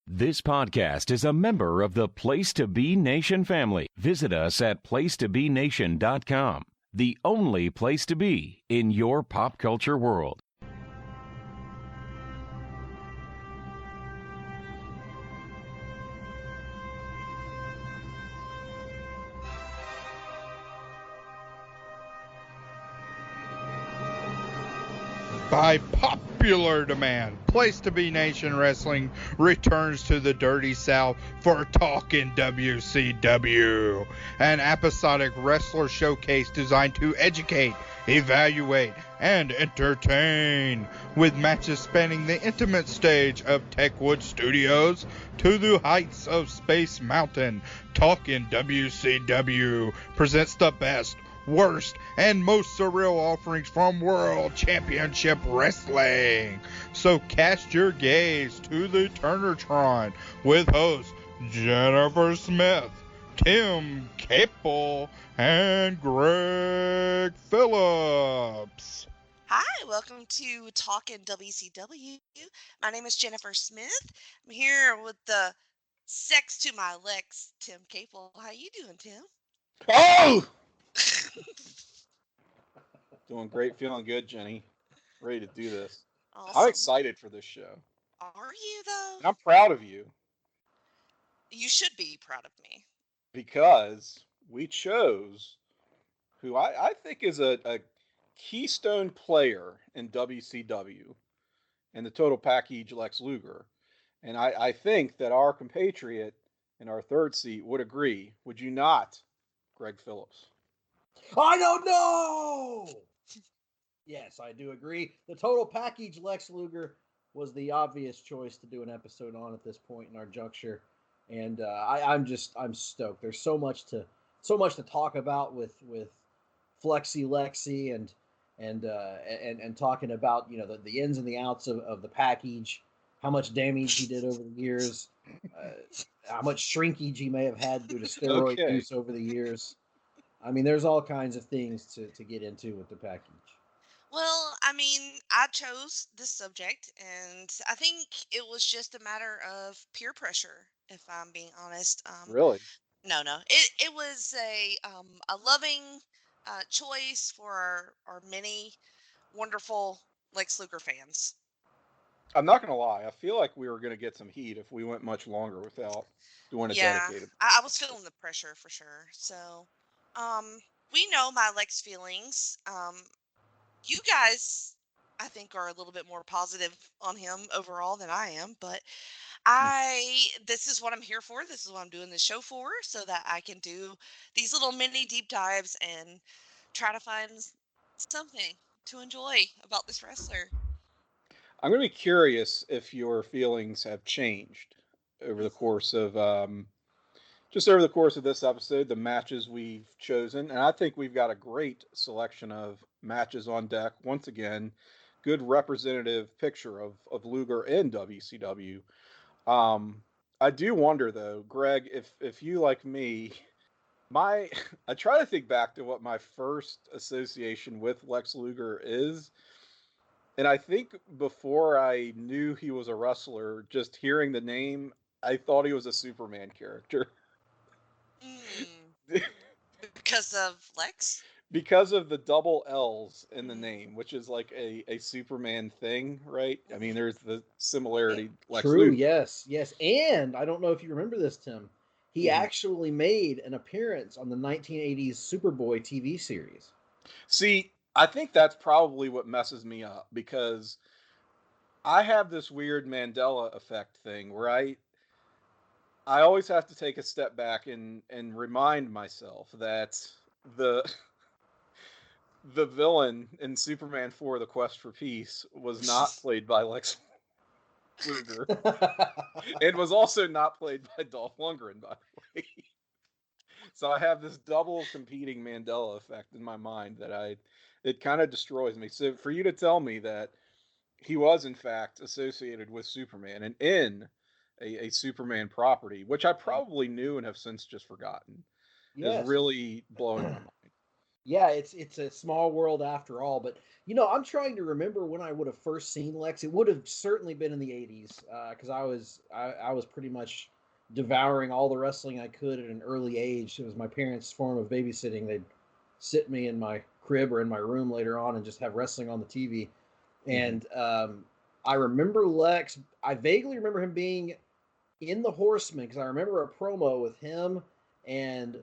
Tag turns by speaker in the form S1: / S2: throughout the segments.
S1: This podcast is a member of the Place to Be Nation family. Visit us at placetobenation.com, the only place to be in your pop culture world.
S2: By popular demand, Place to Be Nation Wrestling returns to the Dirty South for Talkin' WCW, an episodic wrestler showcase designed to educate, evaluate, and entertain, with matches spanning the intimate stage of Techwood Studios to the heights of Space Mountain. Talkin' WCW presents the best, worst, and most surreal offerings from World Championship Wrestling. So cast your gaze to the Turnertron with hosts Jennifer Smith, Tim Capel, and Greg Phillips.
S3: Hi, welcome to Talkin' WCW. My name is Jennifer Smith. I'm here with the sex to my Lex, Tim Capel. How you doing, Tim?
S4: Oh! Doing great, feeling good, Jenny. Ready to do this.
S3: Awesome.
S4: I'm excited for this show.
S3: Are you, though?
S4: And I'm proud of you.
S3: You should be proud of me.
S4: Because we chose who I think is a keystone player in WCW and the Total Package, Lex Luger. And I think that our compatriot in our third seat would agree. Would you not, Greg Phillips?
S5: I don't know! Yes, I do agree. The Total Package Lex Luger was the obvious choice to do an episode on at this point in our juncture, and I'm stoked. There's so much to talk about with Flexy Lexy and talking about the ins and the outs of the package, how much damage he did over the years, how much shrinkage he may have had due to steroid use over the years. I mean, there's all kinds of things to get into with the package.
S3: Well, I mean, I chose this subject, and I think it was just a matter of peer pressure, if I'm being honest.
S4: Really?
S3: No. It was a loving choice for our many wonderful Lex Luger fans.
S4: I'm not going to lie. I feel like we were going to get some heat if we went much longer without doing a dedicated.
S3: I was feeling the pressure for sure. So, we know my Lex feelings. You guys, I think, are a little bit more positive on him overall than I am, but this is what I'm here for. This is what I'm doing this show for, so that I can do these little mini deep dives and try to find something to enjoy about this wrestler.
S4: I'm going to be curious if your feelings have changed over the course of over the course of this episode, the matches we've chosen. And I think we've got a great selection of matches on deck. Once again, good representative picture of Luger in WCW. I do wonder, though, Greg, if you, like me, I try to think back to what my first association with Lex Luger is. And I think before I knew he was a wrestler, just hearing the name, I thought he was a Superman character.
S3: Because of Lex?
S4: Because of the double L's in the name, which is like a Superman thing, right? I mean, there's the similarity.
S5: True, yes. And I don't know if you remember this, Tim. He actually made an appearance on the 1980s Superboy TV series.
S4: See, I think that's probably what messes me up, because I have this weird Mandela effect thing where I always have to take a step back and remind myself that the villain in Superman 4: The Quest for Peace was not played by Lex Luger and was also not played by Dolph Lundgren, by the way. So I have this double competing Mandela effect in my mind that it kind of destroys me. So for you to tell me that he was in fact associated with Superman and in a Superman property, which I probably knew and have since just forgotten, is really blowing my mind.
S5: Yeah, it's a small world after all. But I'm trying to remember when I would have first seen Lex. It would have certainly been in the '80s because I was pretty much devouring all the wrestling I could at an early age. It was my parents' form of babysitting. They'd sit me in my crib or in my room later on and just have wrestling on the TV. And I remember Lex. I vaguely remember him being in the Horsemen because I remember a promo with him and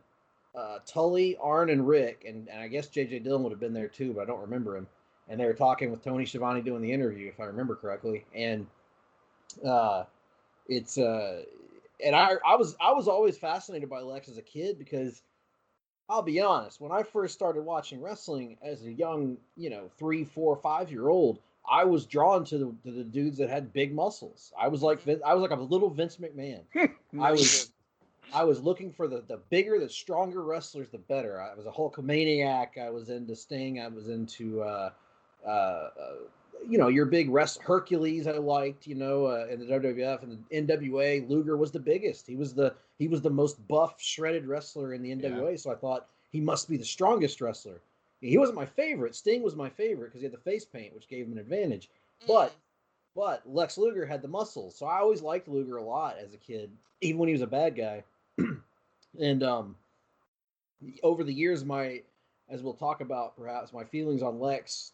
S5: Tully, Arn, and Rick, and I guess J.J. Dillon would have been there too, but I don't remember him. And they were talking with Tony Schiavone doing the interview, if I remember correctly. And uh, it's and I was always fascinated by Lex as a kid because I'll be honest, when I first started watching wrestling as a young, 3, 4, 5-year-old, I was drawn to the dudes that had big muscles. I was like I was like a little Vince McMahon. I was I was looking for the bigger, the stronger wrestlers, the better. I was a Hulkamaniac. I was into Sting. I was into, uh, your big Hercules. I liked, in the WWF and the NWA. Luger was the biggest. He was the most buff, shredded wrestler in the NWA. So I thought he must be the strongest wrestler. He wasn't my favorite. Sting was my favorite because he had the face paint, which gave him an advantage. But Lex Luger had the muscles, so I always liked Luger a lot as a kid, even when he was a bad guy. And over the years, as we'll talk about, perhaps my feelings on Lex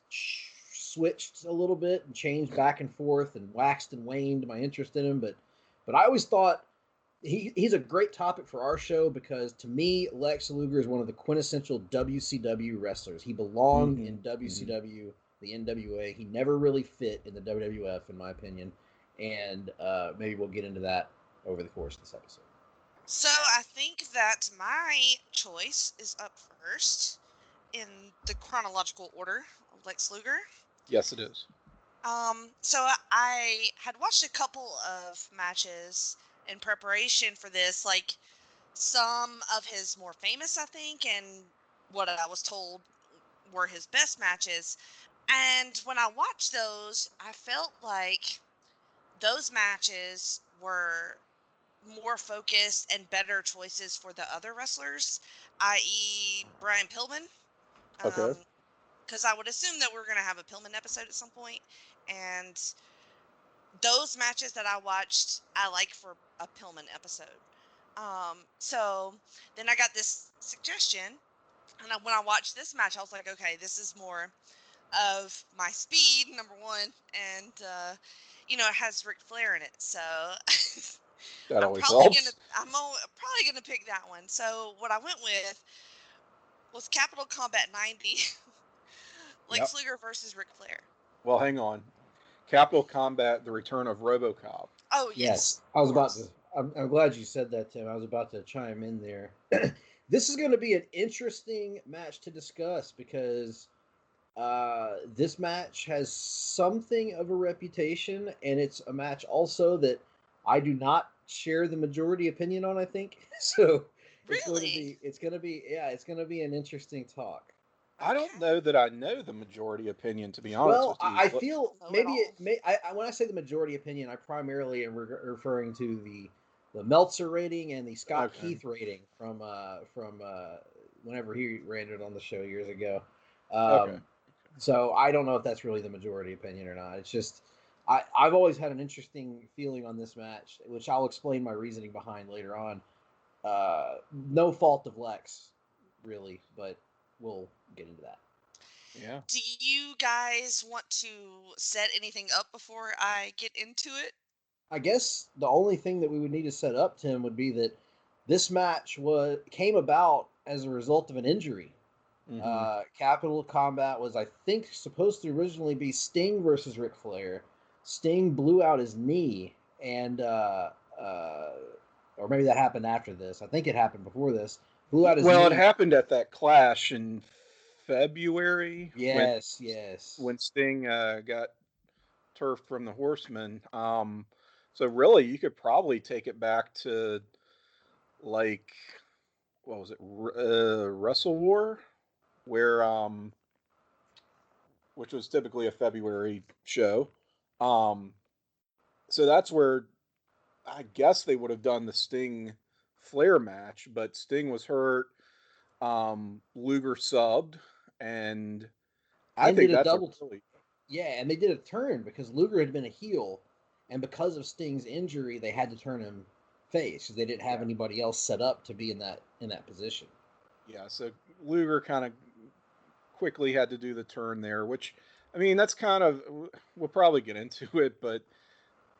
S5: switched a little bit and changed back and forth and waxed and waned my interest in him. But I always thought he's a great topic for our show because to me, Lex Luger is one of the quintessential WCW wrestlers. He belonged in WCW, the NWA. He never really fit in the WWF, in my opinion. And maybe we'll get into that over the course of this episode.
S3: So I think that my choice is up first in the chronological order of Lex Luger.
S4: Yes, it is.
S3: So I had watched a couple of matches in preparation for this, like some of his more famous, I think, and what I was told were his best matches. And when I watched those, I felt like those matches were more focused and better choices for the other wrestlers, i.e. Brian Pillman.
S4: Okay.
S3: Because I would assume that we're going to have a Pillman episode at some point. And those matches that I watched, I like for a Pillman episode. So then I got this suggestion. And when I watched this match, I was like, okay, this is more of my speed, number one. And, it has Ric Flair in it. So
S4: That
S3: I'm
S4: always
S3: probably
S4: helps.
S3: gonna pick that one. So what I went with was Capital Combat 90, Lex Luger versus Ric Flair.
S4: Well, hang on. Capital Combat: The Return of RoboCop.
S3: Oh
S5: Yes,
S3: yes,
S5: I was
S3: of
S5: about
S3: course.
S5: to. I'm glad you said that, Tim. I was about to chime in there. This is going to be an interesting match to discuss because this match has something of a reputation, and it's a match also that I do not share the majority opinion on. I think so.
S3: Really?
S5: It's going to be it's going to be an interesting talk.
S4: I don't know that I know the majority opinion, to be honest
S5: Well,
S4: with you.
S5: I feel
S3: No, at
S5: maybe
S3: all.
S5: it may. When I say the majority opinion, I primarily am referring to the Meltzer rating and the Scott
S4: Okay.
S5: Keith rating from whenever he ran it on the show years ago.
S4: Okay.
S5: So I don't know if that's really the majority opinion or not. It's just I've always had an interesting feeling on this match, which I'll explain my reasoning behind later on. No fault of Lex, really, but we'll get into that.
S4: Yeah.
S3: Do you guys want to set anything up before I get into it?
S5: I guess the only thing that we would need to set up, Tim, would be that this match came about as a result of an injury. Capital Combat was, I think, supposed to originally be Sting versus Ric Flair. Sting blew out his knee, and or maybe that happened after this. I think it happened before this. Blew out his
S4: Well, it
S5: knee.
S4: happened at that clash in February
S5: Yes,
S4: when Sting got turfed from the Horsemen. So really, you could probably take it back to like what was it, Wrestle War, where which was typically a February show. Um, so that's where I guess they would have done the Sting Flair match, but Sting was hurt. Luger subbed, and I
S5: And
S4: think
S5: did a
S4: that's a
S5: double.
S4: really
S5: Yeah, and they did a turn because Luger had been a heel, and because of Sting's injury, they had to turn him face because they didn't have
S4: yeah
S5: anybody else set up to be in that position.
S4: yeah. So Luger kind of quickly had to do the turn there, which I mean that's kind of we'll probably get into it, but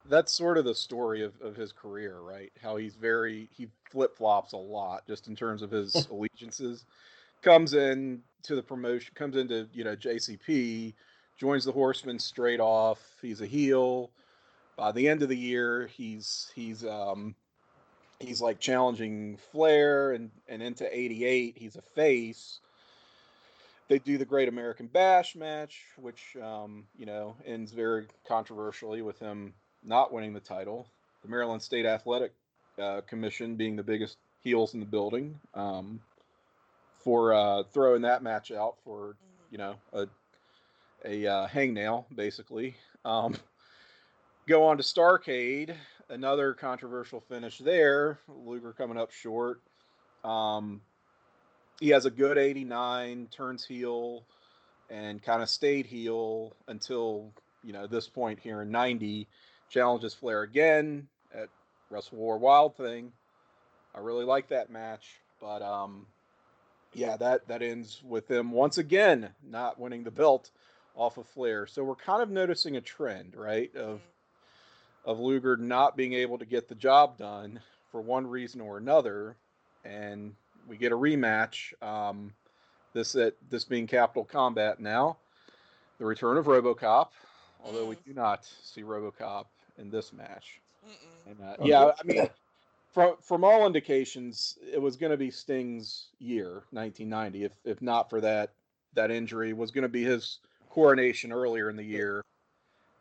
S4: that's sort of the story of his career, right? How he flip flops a lot just in terms of his allegiances. Comes in to the promotion, comes into JCP, joins the Horsemen straight off. He's a heel. By the end of the year, he's like challenging Flair, and into '88, he's a face. They do the Great American Bash match, which ends very controversially with him not winning the title. The Maryland State Athletic Commission being the biggest heels in the building for throwing that match out for a hangnail, basically. Go on to Starcade, another controversial finish there. Luger coming up short. Um, he has a good '89, turns heel, and kind of stayed heel until this point here in '90. Challenges Flair again at Wrestle War Wild Thing. I really like that match, but yeah, that ends with him once again not winning the belt off of Flair. So we're kind of noticing a trend, right, of Luger not being able to get the job done for one reason or another, and we get a rematch. This being Capital Combat now, the return of RoboCop, although we
S3: Mm.
S4: do not see RoboCop in this match.
S3: Mm-mm.
S4: And
S5: Okay.
S4: yeah, I mean, from all indications, it was going to be Sting's year, 1990. If not for that injury, was going to be his coronation earlier in the year.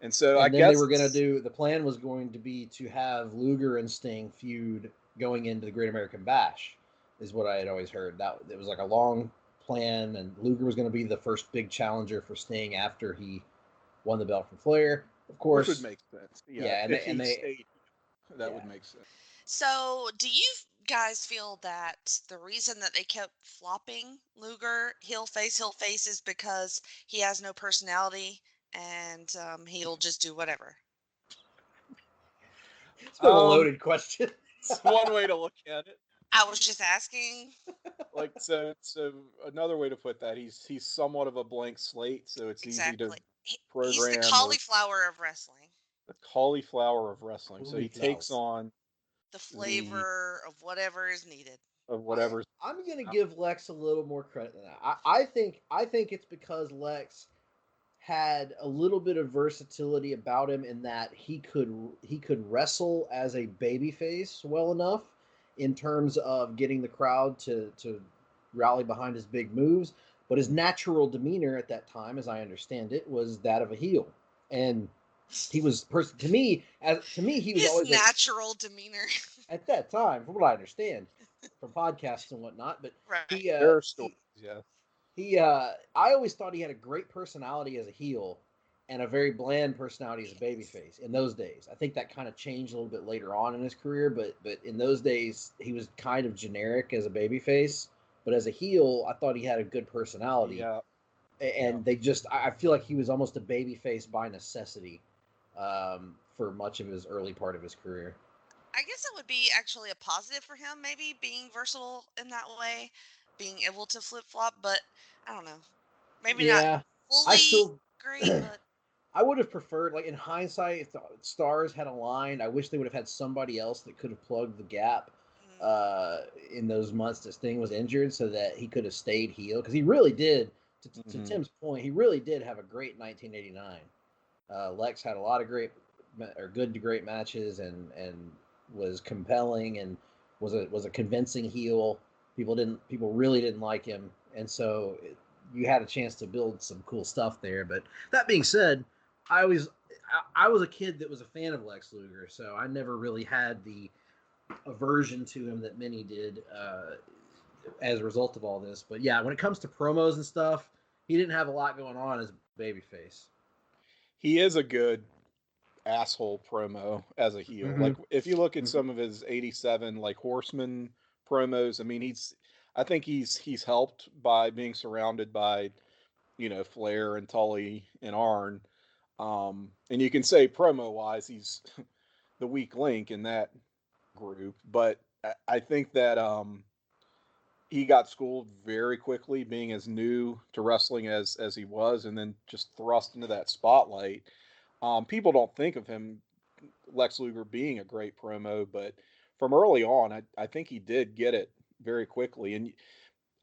S4: And so I
S5: And then they
S4: guess
S5: were going to do the plan was going to be to have Luger and Sting feud going into the Great American Bash, is what I had always heard. That it was like a long plan, and Luger was going to be the first big challenger for Sting after he won the belt from Flair. Of
S4: which would
S5: course,
S4: make sense. Yeah,
S5: yeah,
S4: if
S5: and
S4: he
S5: they
S4: stayed, that
S5: yeah.
S4: would make sense.
S3: So, do you guys feel that the reason that they kept flopping Luger heel face is because he has no personality and he'll just do whatever?
S5: It's a bit of a
S4: Um,
S5: loaded question.
S4: it's one way to look at it.
S3: I was just asking.
S4: Like so another way to put that, he's somewhat of a blank slate, so it's easy to
S3: Exactly. He's the
S4: program or
S3: cauliflower of wrestling,
S4: the cauliflower of wrestling. So he
S5: Cauliflower.
S4: takes on
S3: the
S4: the
S3: flavor of whatever is needed.
S4: of
S5: I
S4: whatever's
S5: I'm gonna give Lex a little more credit than that. I think it's because Lex had a little bit of versatility about him in that he could wrestle as a babyface well enough in terms of getting the crowd to rally behind his big moves, but his natural demeanor at that time, as I understand it, was that of a heel. And he was to me he was
S3: His
S5: always
S3: natural demeanor.
S5: at that time, from what I understand from podcasts and whatnot. But
S3: Right.
S5: he uh
S4: there are stories, yeah.
S5: I always thought he had a great personality as a heel and a very bland personality as a babyface in those days. I think that kind of changed a little bit later on in his career, but in those days he was kind of generic as a babyface. But as a heel, I thought he had a good personality,
S4: Yeah, yeah.
S5: and I feel like he was almost a babyface by necessity for much of his early part of his career.
S3: I guess it would be actually a positive for him, maybe being versatile in that way, being able to flip flop, but I don't know. Maybe not
S5: Yeah, I
S3: fully
S5: still
S3: great, but
S5: I would have preferred, like in hindsight, if the stars had aligned, I wish they would have had somebody else that could have plugged the gap
S3: mm,
S5: in those months that Sting was injured, so that he could have stayed heel. Because he really did. To
S4: Hmm.
S5: Tim's point, he really did have a great 1989. Lex had a lot of or good to great matches, and was compelling, and was a convincing heel. People really didn't like him, and so you had a chance to build some cool stuff there. But that being said, I always I was a kid that was a fan of Lex Luger, so I never really had the aversion to him that many did as a result of all this. But yeah, when it comes to promos and stuff, he didn't have a lot going on as a babyface.
S4: He is a good asshole promo as a heel.
S5: Mm-hmm.
S4: Like if you look at some of his '87 like Horseman promos, I mean I think he's helped by being surrounded by, Flair and Tully and Arn. And you can say promo wise, he's the weak link in that group. But I think that he got schooled very quickly, being as new to wrestling as he was, and then just thrust into that spotlight. People don't think of him, Lex Luger, being a great promo, but from early on, I think he did get it very quickly. And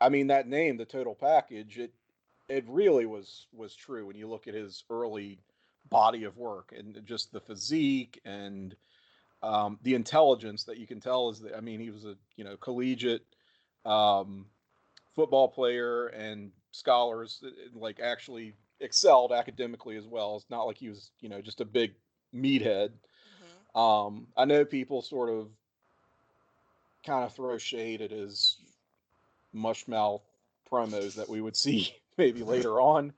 S4: I mean, that name, the Total Package, it really was true when you look at his early body of work and just the physique and the intelligence that you can tell is that, I mean, he was a collegiate um, football player, and scholars like actually excelled academically as well. It's not like he was just a big meathead.
S3: Hmm.
S4: I know people sort of kind of throw shade at his mushmouth promos that we would see maybe later on,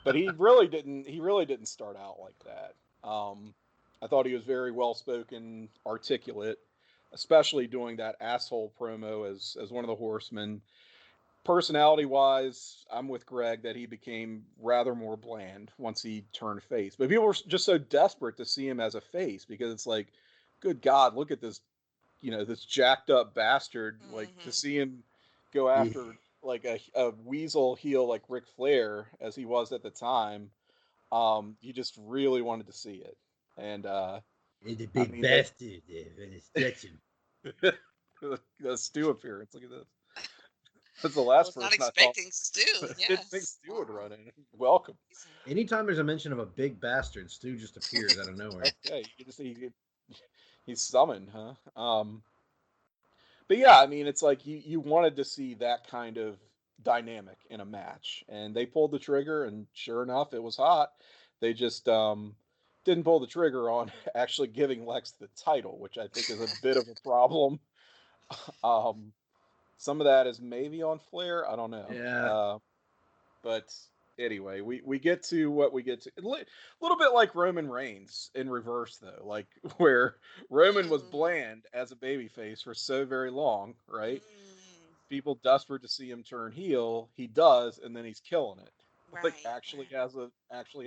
S4: but he really didn't. He really didn't start out like that. I thought he was very well spoken, articulate, especially doing that asshole promo as one of the Horsemen. Personality wise, I'm with Greg that he became rather more bland once he turned face. But people were just so desperate to see him as a face because it's like, good God, look at this, this jacked up bastard. Like, to
S3: Hmm.
S4: see him go after like a weasel heel like Ric Flair as he was at the time, you just really wanted to see it. And
S5: He's a
S4: I
S5: big
S4: mean, they
S5: bastard when it's stretching.
S4: the Stu appearance. Look at this. That's the
S3: I
S4: last
S3: was not
S4: person I thought.
S3: expecting Stu.
S4: I didn't think
S3: Yes.
S4: Stu would
S3: Wow.
S4: run in. Welcome.
S3: Amazing.
S5: Anytime there's a mention of a big bastard, Stu just appears out of nowhere.
S4: Okay, you just he's summoned, huh? But yeah, I mean, it's like you wanted to see that kind of dynamic in a match, and they pulled the trigger, and sure enough, it was hot. They just didn't pull the trigger on actually giving Lex the title, which I think is a bit of a problem. Um, some of that is maybe on Flair. I don't know.
S5: Yeah.
S4: But anyway, we get to what we get to. A little bit like Roman Reigns in reverse, though, like where Roman was
S3: Mm,
S4: bland as a babyface for so very long, right?
S3: mm,
S4: People desperate to see him turn heel. He does, and then he's killing it. Like
S3: right,
S4: actually
S3: right.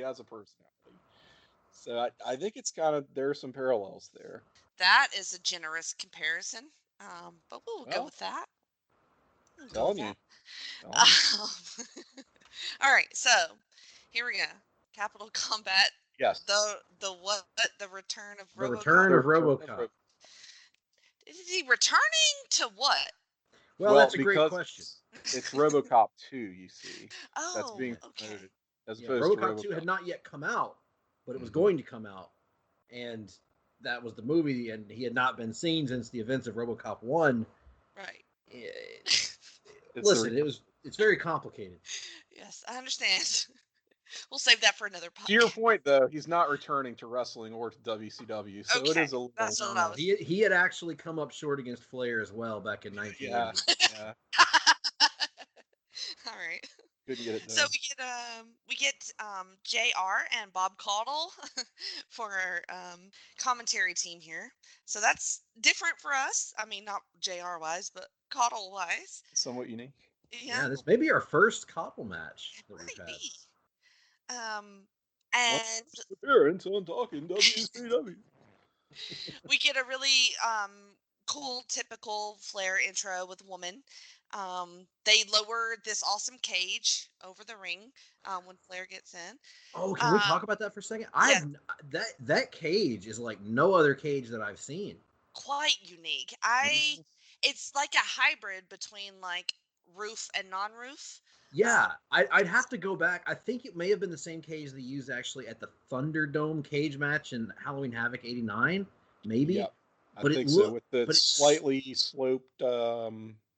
S4: has a personality. So I think it's kind of there are some parallels there.
S3: That is a generous comparison. But we'll go
S4: Well,
S3: with that. We'll go with
S4: telling you,
S3: that.
S4: telling you.
S3: All right, so here we go. Capital Combat.
S4: Yes,
S3: The what? The return of
S5: The
S3: RoboCop.
S5: return
S4: the
S5: of
S4: return of
S5: RoboCop.
S3: Is he returning to what?
S5: Well,
S4: Well,
S5: that's a great
S4: because
S5: question.
S4: it's RoboCop 2, you see, that's
S3: Oh,
S4: being
S3: okay.
S4: promoted as
S5: Yeah,
S4: opposed to
S5: RoboCop 2
S4: RoboCop.
S5: had not yet come out, but it was
S4: Hmm.
S5: going to come out. And that was the movie, and he had not been seen since the events of RoboCop 1.
S3: Right.
S5: Eh,
S4: It's the
S5: Listen,
S4: return.
S5: it's very complicated.
S3: Yes, I understand. We'll save that for another
S4: To your
S3: podcast.
S4: point, though, he's not returning to wrestling or to WCW, so it
S3: Okay,
S4: is a little.
S3: that's what
S5: No,
S3: I
S5: no,
S3: was.
S5: he had actually come up short against Flair as well back in
S4: Yeah,
S5: 1988.
S4: yeah,
S3: All right.
S4: couldn't get it
S3: So
S4: done.
S3: we get Jr. and Bob Caudle for our commentary team here. So that's different for us. I mean, not Jr. wise, but Caudle wise.
S4: Somewhat unique.
S3: Yeah,
S5: Yeah, this may be our first couple match
S3: it
S5: that we've
S3: might
S5: had.
S3: be. Um,
S4: One
S3: and
S4: appearance on Talking WCW.
S3: we get a really cool, typical Flair intro with a woman. They lower this awesome cage over the ring when Flair gets in.
S5: Oh, can we
S3: Um,
S5: talk about that for a second?
S3: yeah,
S5: That cage is like no other cage that I've seen.
S3: quite unique.
S4: Mhm.
S3: It's like a hybrid between like roof and non-roof. Um,
S5: Yeah, I'd have to go back. I think it may have been the same cage they used actually at the Thunderdome cage match in Halloween Havoc '89, maybe.
S4: Yep, I
S5: But it
S4: think so.
S5: looked,
S4: With the
S5: but it's
S4: slightly sloped,
S5: the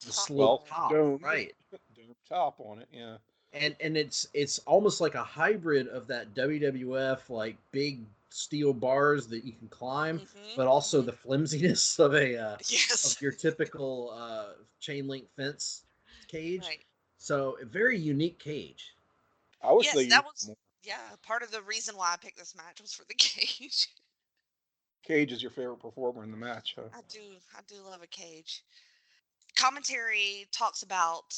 S3: top
S5: slope
S4: well,
S3: on it.
S5: top,
S4: domed,
S5: right?
S4: domed top on it. Yeah.
S5: And it's almost like a hybrid of that WWF like big steel bars that you can climb,
S3: Hmm.
S5: but also
S3: Hmm.
S5: the flimsiness of a
S3: Yes.
S5: of your typical chain link fence cage.
S3: Right.
S5: So a very unique cage.
S4: I wish they
S3: Yes, that
S4: used
S3: was
S4: more.
S3: yeah, part of the reason why I picked this match was for the cage.
S4: Cage is your favorite performer in the match, huh?
S3: I do love a cage. Commentary talks about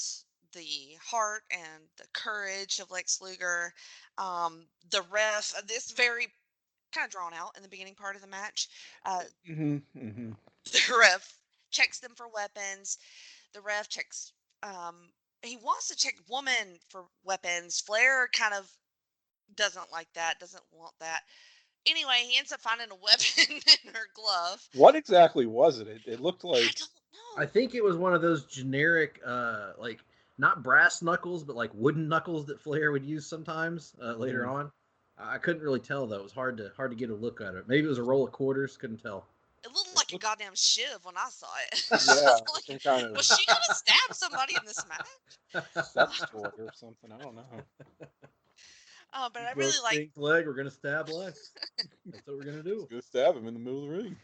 S3: the heart and the courage of Lex Luger. The ref, this very kind of drawn out in the beginning part of the match. The ref checks them for weapons. The ref checks. He wants to check woman for weapons. Flair kind of doesn't like that. Doesn't want that. Anyway, he ends up finding a weapon in her glove.
S4: What exactly was it? It looked
S3: I
S4: like.
S3: don't know.
S5: I think it was one of those generic, like not brass knuckles, but like wooden knuckles that Flair would use sometimes later on. I couldn't really tell though. It was hard to get a look at it. Maybe it was a roll of quarters. Couldn't tell.
S3: It looked like a goddamn shiv when I saw it.
S4: Yeah,
S3: Like,
S4: some kind of
S3: was she gonna stab somebody in this match?
S4: sex toy or something. I don't know.
S3: But I really like.
S5: Stink's leg. We're gonna stab Lex. That's what we're gonna do.
S4: Go stab him in the middle of the ring.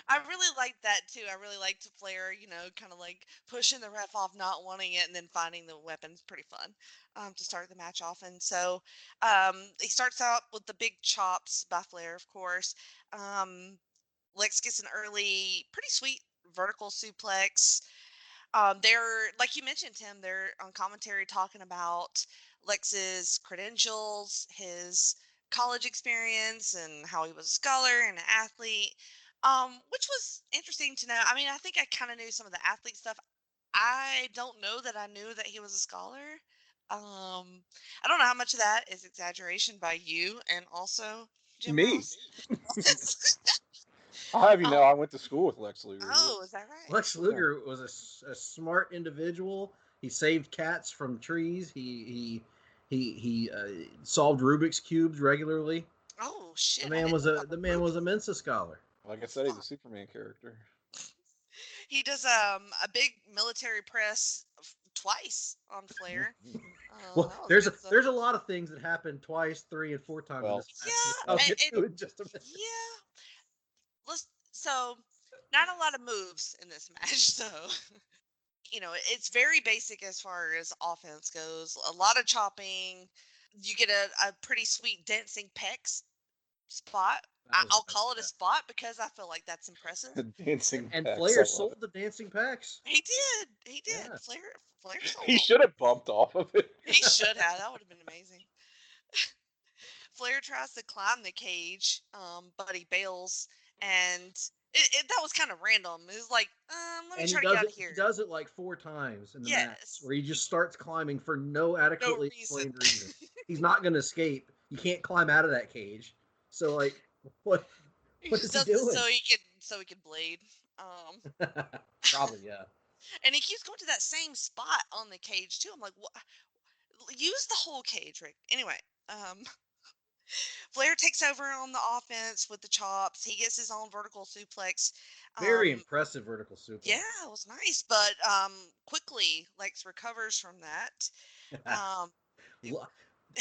S3: I really liked that too. I really liked Flair, kind of like pushing the ref off, not wanting it, and then finding the weapons. Pretty fun to start the match off. And so he starts out with the big chops by Flair, of course. Lex gets an early, pretty sweet vertical suplex. They're, like you mentioned, Tim, they're on commentary talking about Lex's credentials, his college experience, and how he was a scholar and an athlete, which was interesting to know. I mean, I think I kind of knew some of the athlete stuff. I don't know that I knew that he was a scholar. I don't know how much of that is exaggeration by you and also Jim
S4: Me.
S3: Ross.
S4: I'll have you know, I went to school with Lex Luger.
S3: Oh, is that right?
S5: Lex Luger was a smart individual. He saved cats from trees. He solved Rubik's cubes regularly.
S3: Oh shit!
S5: The man was a Mensa scholar.
S4: Like I said, he's a Superman character.
S3: He does a big military press twice on Flair.
S5: Well, there's a lot of things that happen twice, 3, and 4 times.
S4: Well,
S5: in this match.
S3: Yeah,
S5: I'll get to it in just a minute.
S3: yeah. So, not a lot of moves in this match. So, it's very basic as far as offense goes. A lot of chopping. You get a pretty sweet dancing pecs spot. I'll call it a spot because I feel like that's impressive.
S4: The dancing
S5: And
S4: pecs,
S5: Flair sold the dancing packs.
S3: He did.
S5: Yeah.
S3: Flair sold
S4: He
S3: them.
S4: should have bumped off of it.
S3: He should have. That would have been amazing. Flair tries to climb the cage, but he bails, and that was kind of random. It was like, let me try to get out of here.
S5: He does it like 4 times in the match,
S3: Yes.
S5: where he just starts climbing for no adequately explained reason. He's not going to escape. You can't climb out of that cage. So, like, what is he doing?
S3: So he could blade.
S5: Probably, yeah.
S3: And he keeps going to that same spot on the cage too. I'm like, what? Use the whole cage, Rick. Anyway, Flair takes over on the offense with the chops. He gets his own vertical suplex.
S5: Very impressive vertical suplex.
S3: Yeah, it was nice, but quickly Lex recovers from that.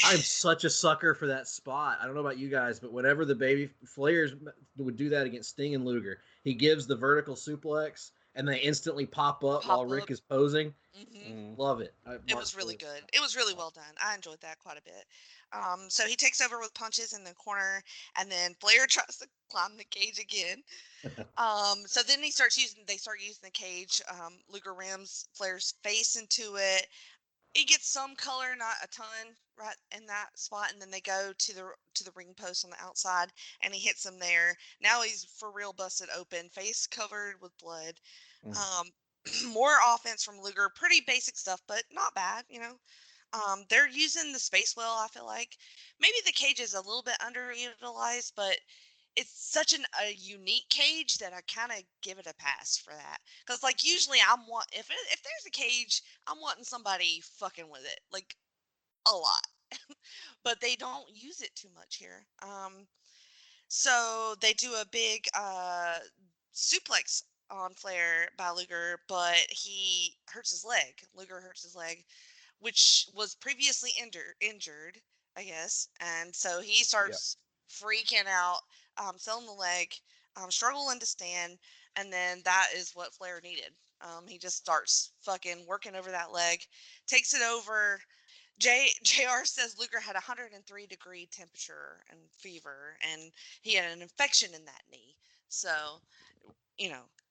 S5: I'm such a sucker for that spot. I don't know about you guys, but whenever the baby Flairs would do that against Sting and Luger, he gives the vertical suplex, and they instantly pop up while Rick is posing.
S3: Mm-hmm.
S5: Love it.
S3: It was really good. It was really well done. I enjoyed that quite a bit. So he takes over with punches in the corner, and then Flair tries to climb the cage again. So then they start using the cage. Luger rams Flair's face into it. He gets some color, not a ton, right in that spot, and then they go to the ring post on the outside, and he hits him there. Now he's for real busted open, face covered with blood. More offense from Luger, pretty basic stuff, but not bad, They're using the space well, I feel like. Maybe the cage is a little bit underutilized, but it's such a unique cage that I kind of give it a pass for that. Because, like, usually if there's a cage, I'm wanting somebody fucking with it, like, a lot. But they don't use it too much here. So they do a big suplex on Flair by Luger, but he hurts his leg. Luger hurts his leg, which was previously injured, I guess. And so he starts freaking out, selling the leg, struggling to stand, and then that is what Flair needed. He just starts fucking working over that leg, takes it over. JR says Luger had 103-degree temperature and fever, and he had an infection in that knee. So,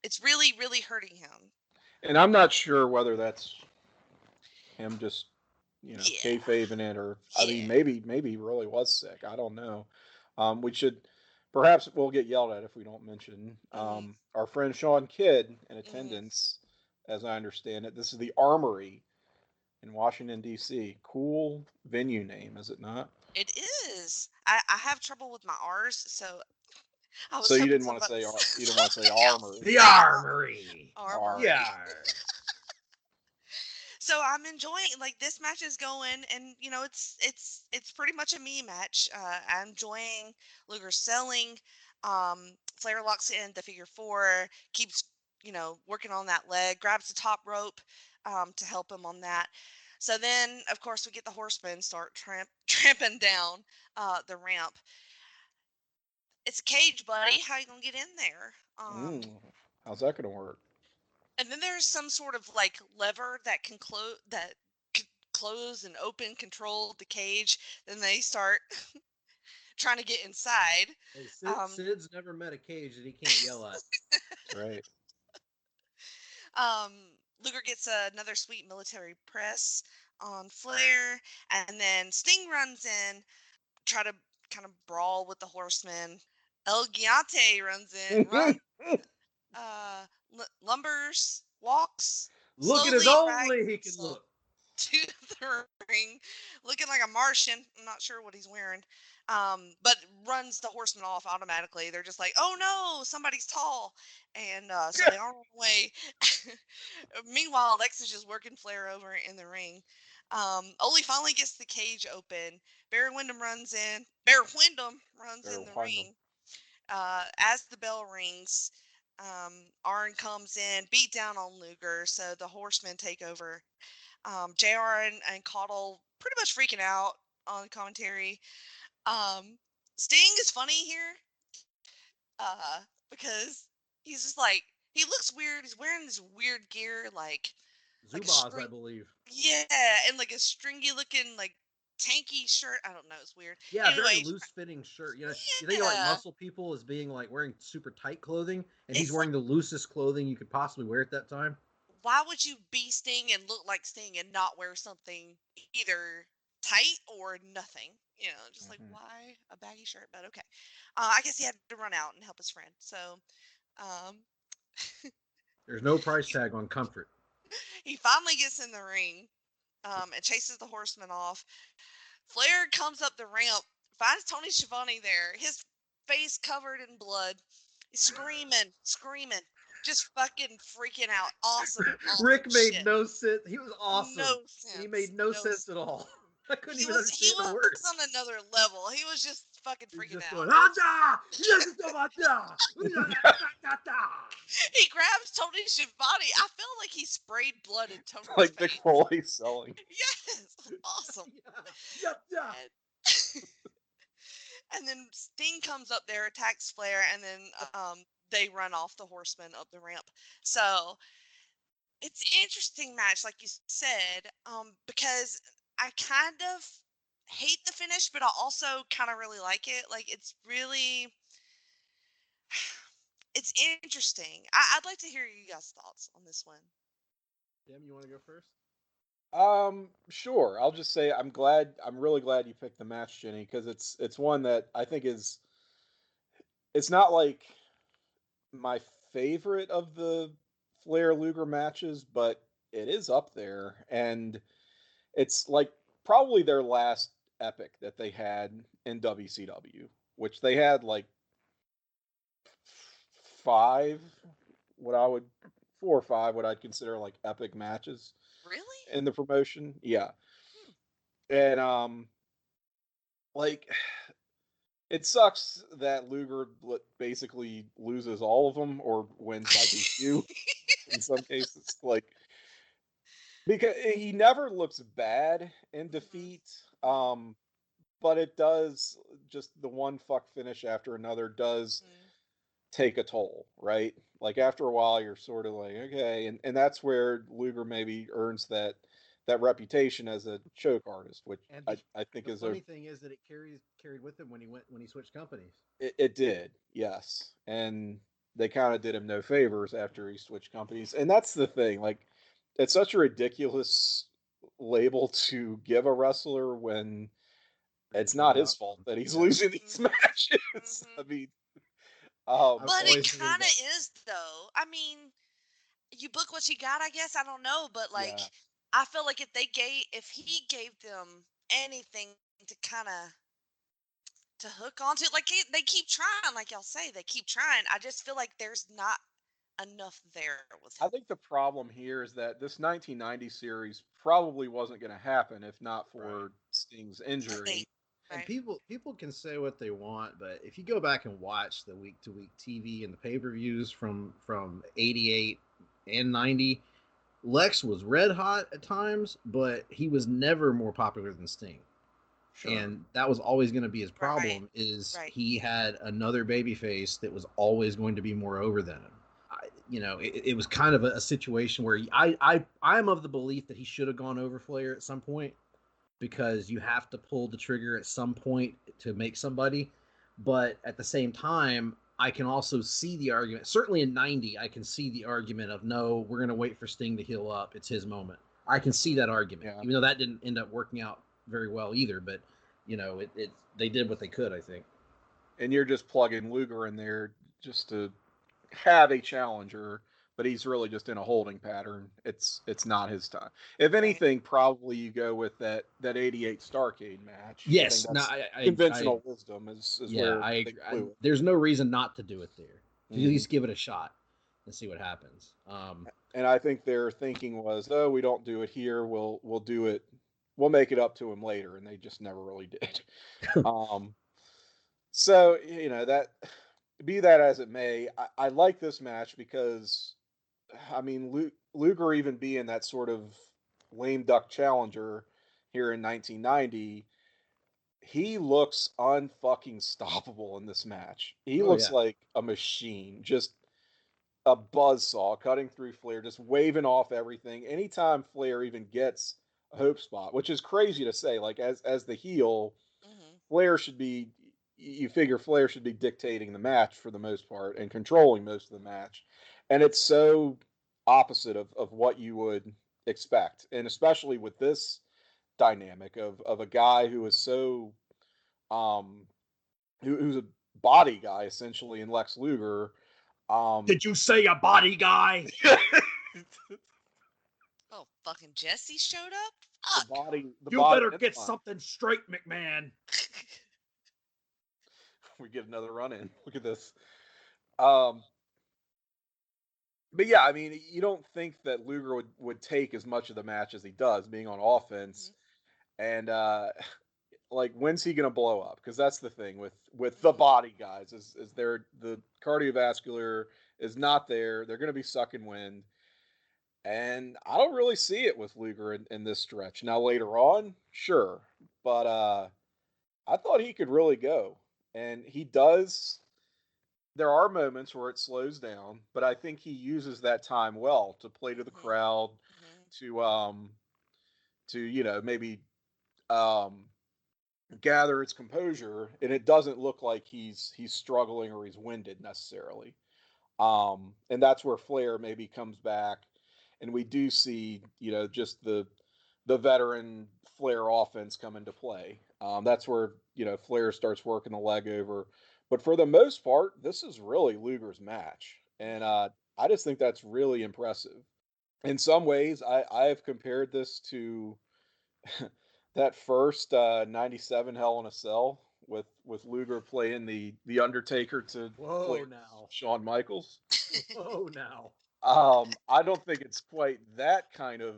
S3: it's really, really hurting him.
S4: And I'm not sure whether that's him just,
S3: Yeah.
S4: kayfabing it, or I mean,
S3: Yeah.
S4: maybe he really was sick. I don't know. We should perhaps we'll get yelled at if we don't mention
S3: Mhm.
S4: our friend Sean Kidd in
S3: Mhm.
S4: attendance, as I understand it. This is the Armory in Washington D.C. Cool venue name, is it not?
S3: It is. I have trouble with my R's, so I
S4: So
S3: was
S4: you
S3: hoping
S4: didn't want to
S3: somebody
S4: say you didn't want to say
S3: somebody else
S4: Armory.
S5: The
S3: say
S5: Armory.
S3: armory.
S4: Armory.
S5: Yeah.
S3: So I'm enjoying like this match is going, and it's pretty much a me match. I'm enjoying Luger selling. Flair locks in the figure four, keeps working on that leg, grabs the top rope to help him on that. So then, of course, we get the horsemen start tramping down the ramp. It's a cage, buddy. How you gonna get in there?
S4: How's that gonna work?
S3: And then there's some sort of like lever that can close and open, control the cage. Then they start trying to get inside.
S5: Hey,
S3: Um,
S5: Sid's never met a cage that he can't yell at.
S4: That's right.
S3: um, Luger gets another sweet military press on Flair, and then Sting runs in, try to kind of brawl with the horsemen. El Giante runs in, uh, lumbers, walks
S5: Looking as
S3: slowly back.
S5: only he can look.
S3: To the ring, looking like a Martian. I'm not sure what he's wearing, but runs the horsemen off automatically. They're just like, "Oh no, somebody's tall," and so they all run away. Meanwhile, Lex is just working Flair over in the ring. Ole finally gets the cage open. Barry Windham runs in. Barry Windham runs
S4: Better
S3: in the
S4: find them.
S3: ring. As the bell rings, Arn comes in, beat down on Luger, so the horsemen take over. JR and Caudle pretty much freaking out on commentary. Um, Sting is funny here because he's just like, he looks weird. He's wearing this weird gear, like a
S5: Zubaz, I
S3: string.
S5: believe.
S3: Yeah, and like a stringy looking, like tanky shirt. I don't know. It's weird.
S5: Yeah, very
S3: Anyway,
S5: loose-fitting shirt. You think of like
S3: yeah,
S5: muscle people as being like wearing super tight clothing, and he's
S3: it's like,
S5: wearing the loosest clothing you could possibly wear at that time.
S3: why would you be Sting and look like Sting and not wear something either tight or nothing? Just like,
S4: Mhm.
S3: why a baggy shirt? But okay. I guess he had to run out and help his friend. So um,
S5: There's no price tag on comfort.
S3: he finally gets in the ring and chases the horseman off. Flair comes up the ramp, finds Tony Schiavone there, his face covered in blood. He's screaming, just fucking freaking out. Awesome, awesome
S5: Rick made
S3: shit.
S5: no sense. He was awesome,
S3: No
S5: and he
S3: sense.
S5: med no
S3: No
S5: sense at all. I couldn't
S3: he
S5: even
S3: was he
S5: understand the
S3: was
S5: words.
S3: on another level. He was just fucking
S5: He's
S3: freaking
S5: just
S3: out.
S5: going, "Ada, yes, it's about that.
S3: He grabs Tony Schiavone. I feel like he sprayed blood in Tony's
S4: Like Mick
S3: face.
S4: Foley selling.
S3: Yes, awesome.
S5: Yeah, yeah.
S3: And, and then Sting comes up there, attacks Flair, and then they run off the horseman up the ramp. So it's an interesting match, like you said, because I kind of hate the finish, but I also kind of really like it. Like it's interesting. I'd like to hear you guys' thoughts on this one.
S5: Tim, you want to go first?
S4: Sure. I'll just say I'm really glad you picked the match, Jenny, because it's one that I think it's not like my favorite of the Flair Luger matches, but it is up there, and it's like probably their last epic that they had in WCW, which they had like five, what I would 4 or 5 what I'd consider like epic matches
S3: Really?
S4: in the promotion. Yeah.
S3: Hmm.
S4: And like it sucks that Luger basically loses all of them or wins by DQ in some cases. Like because he never looks bad in defeat. Um, but it does just the one fuck finish after another does
S3: Mm-hmm.
S4: take a toll, right? Like after a while, you're sort of like, okay, and that's where Luger maybe earns that reputation as a choke artist, which
S5: And
S4: I think
S5: the
S4: is
S5: funny thing is that it carried with him when he switched companies.
S4: it did, yes, and they kind of did him no favors after he switched companies. And that's the thing. Like, it's such a ridiculous label to give a wrestler when it's not his fault that he's losing these matches. I mean,
S3: But it
S5: always
S3: kind of is, though. I mean, you book what you got, I guess. I don't know, but like,
S4: yeah.
S3: I feel like if he gave them anything to kind of to hook onto, like they keep trying, like y'all say, they keep trying. I just feel like there's not enough there with
S4: I
S3: him.
S4: think the problem here is that this 1990 series probably wasn't going to happen if not for Sting's injury.
S5: And
S3: Right.
S5: people can say what they want, but if you go back and watch the week to week TV and the pay per views from '88 and '90, Lex was red hot at times, but he was never more popular than Sting.
S4: Sure.
S5: And that was always going to be his problem.
S3: Right.
S5: Is
S3: Right.
S5: he had another babyface that was always going to be more over than him. It was kind of a situation where I'm of the belief that he should have gone over Flair at some point, because you have to pull the trigger at some point to make somebody. But at the same time, I can also see the argument. Certainly in '90, I can see the argument of, no, we're going to wait for Sting to heal up. It's his moment. I can see that argument,
S4: Yeah.
S5: even though that didn't end up working out very well either. But they did what they could, I think.
S4: And you're just plugging Luger in there just to have a challenger, but he's really just in a holding pattern. It's not his time. If anything, probably you go with that '88 Starrcade match.
S5: Yes,
S4: I think
S5: no,
S4: that's conventional wisdom is
S5: yeah,
S4: where
S5: I
S4: they
S5: agree.
S4: blew it.
S5: There's no reason not to do it there. At
S4: Mhm.
S5: least give it a shot and see what happens.
S4: And I think their thinking was, oh, we don't do it here. We'll do it. We'll make it up to him later, and they just never really did. So that, be that as it may, I like this match because, I mean, Luger even being that sort of lame duck challenger here in 1990, he looks unfucking stoppable in this match. He
S5: Oh,
S4: looks
S5: yeah.
S4: like a machine, just a buzzsaw cutting through Flair, just waving off everything. Anytime Flair even gets a hope spot, which is crazy to say, like as the heel, Flair should be. You figure Flair should be dictating the match for the most part and controlling most of the match, and it's so opposite of what you would expect, and especially with this dynamic of a guy who is so um who's a body guy essentially in Lex Luger.
S5: Did you say a body guy?
S3: Oh, fucking Jesse showed up?
S4: The
S3: Fuck.
S4: body.
S5: You better get something straight, McMahon.
S4: We get another run in. Look at this. But yeah, I mean, you don't think that Luger would take as much of the match as he does, being on offense, and like, when's he gonna blow up? Because that's the thing with the body guys is the cardiovascular is not there. They're gonna be sucking wind. And I don't really see it with Luger in this stretch. Now later on, sure, but I thought he could really go, and he does. There are moments where it slows down, but I think he uses that time well to play to the crowd, to maybe um, gather its composure, and it doesn't look like he's struggling or he's winded necessarily. And that's where Flair maybe comes back, and we do see just the veteran Flair offense come into play. That's where Flair starts working the leg over. But for the most part, this is really Luger's match, and I just think that's really impressive. In some ways, I have compared this to that first '97 Hell in a Cell with Luger playing the Undertaker to play Shawn Michaels.
S5: Whoa, now.
S4: I don't think it's quite that kind of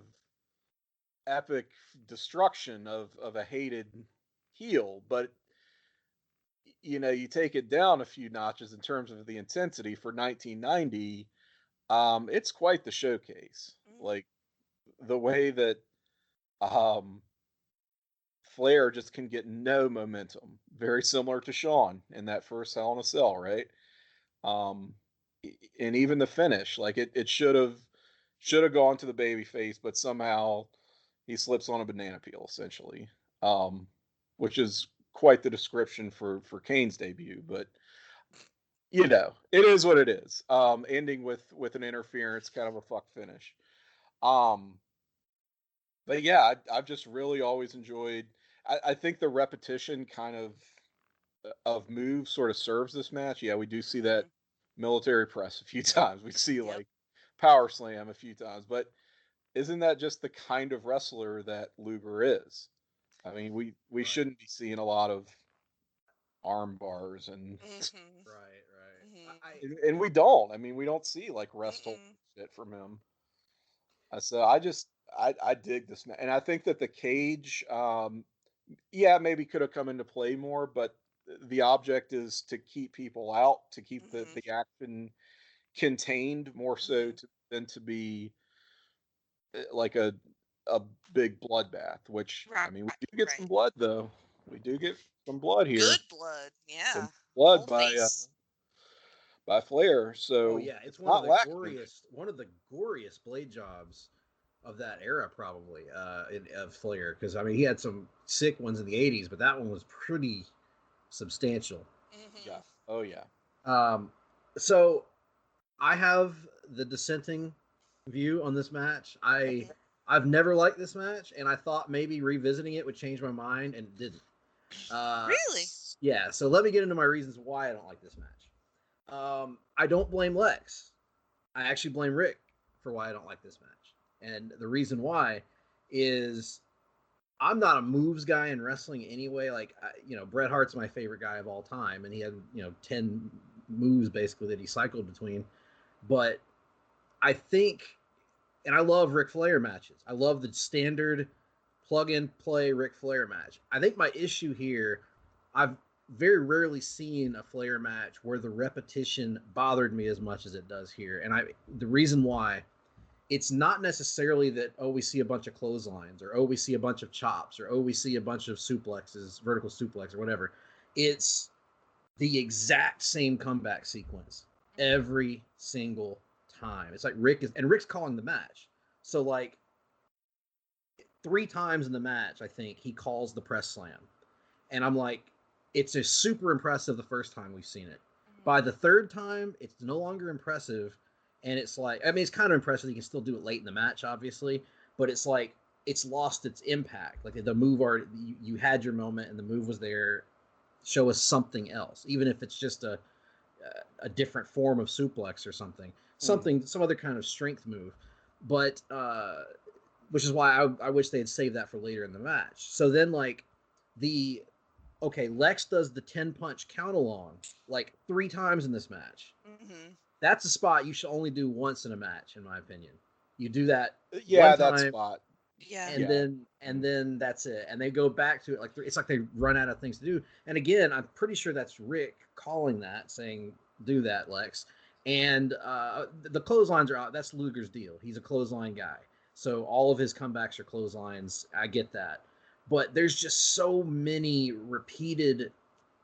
S4: epic destruction of a hated heel, but you take it down a few notches in terms of the intensity for 1990. It's quite the showcase. Like, the way that um, Flair just can get no momentum, very similar to Shawn in that first Hell in a Cell, right? Um, and even the finish, like it should have gone to the baby face, but somehow he slips on a banana peel, essentially, which is quite the description for Kane's debut. But you know, it is what it is. Ending with an interference, kind of a fuck finish. Um, but yeah, I've just really always enjoyed. I think the repetition kind of moves sort of serves this match. Yeah, we do see that
S3: Mhm.
S4: military press a few times. We see
S3: Yep.
S4: like power slam a few times, but isn't that just the kind of wrestler that Luger is? I mean, we
S5: Right.
S4: shouldn't be seeing a lot of arm bars and
S3: Mhm.
S5: Right, right.
S3: Mhm.
S4: and we don't. I mean, we don't see like rest hold
S3: Mm-mm.
S4: shit from him. So I just I dig this man, and I think that the cage, yeah, maybe could have come into play more, but the object is to keep people out, to keep
S3: Mhm.
S4: the action contained more so
S3: Mhm.
S4: than to be like a big bloodbath. Which I
S3: Right.
S4: mean, we do get some
S3: Right.
S4: blood though. We do get some blood here,
S3: Good blood.
S4: some
S3: Yeah.
S4: blood
S3: Whole face.
S4: by Flair.
S5: Oh
S4: So
S5: yeah, it's
S4: it's not lacking in it.
S5: one of the goriest blade jobs of that era, probably of Flair. Because I mean, he had some sick ones in the '80s, but that one was pretty substantial.
S4: Yeah.
S3: Mhm.
S4: Oh yeah.
S5: Um, so I have the dissenting view on this match.
S3: Mhm.
S5: I've never liked this match, and I thought maybe revisiting it would change my mind, and it didn't.
S3: Really?
S5: Yeah, so let me get into my reasons why I don't like this match. I don't blame Lex. I actually blame Rick for why I don't like this match. And the reason why is I'm not a moves guy in wrestling anyway. Like, Bret Hart's my favorite guy of all time, and he had, 10 moves basically that he cycled between. But I think, and I love Ric Flair matches. I love the standard plug and play Ric Flair match. I think my issue here, I've very rarely seen a Flair match where the repetition bothered me as much as it does here. And the reason why, it's not necessarily that, oh, we see a bunch of clotheslines, or oh, we see a bunch of chops, or oh, we see a bunch of suplexes, vertical suplex or whatever. It's the exact same comeback sequence
S3: Mhm.
S5: every single time. It's like Rick's calling the match. So like 3 times in the match, I think he calls the press slam. And I'm like, it's a super impressive the first time we've seen it.
S3: Mhm.
S5: By the third time, it's no longer impressive. And it's like, I mean, it's kind of impressive. You can still do it late in the match, obviously, but it's like, it's lost its impact. Like the move already, you had your moment and the move was there. Show us something else, even if it's just a different form of suplex or
S4: Mhm.
S5: some other kind of strength move. But which is why I wish they had saved that for later in the match. So then, like, the okay, Lex does the 10 punch count along like 3 times in this match.
S3: Mhm.
S5: That's a spot you should only do once in a match, in my opinion. You do that one
S4: Yeah, that
S5: time,
S4: spot.
S3: Yeah.
S5: and
S4: Yeah.
S5: then that's it, and they go back to it like it's like they run out of things to do. And again, I'm pretty sure that's Rick calling that, saying do that, Lex. And the clotheslines are out. That's Luger's deal. He's a clothesline guy, so all of his comebacks are clotheslines. I get that, but there's just so many repeated.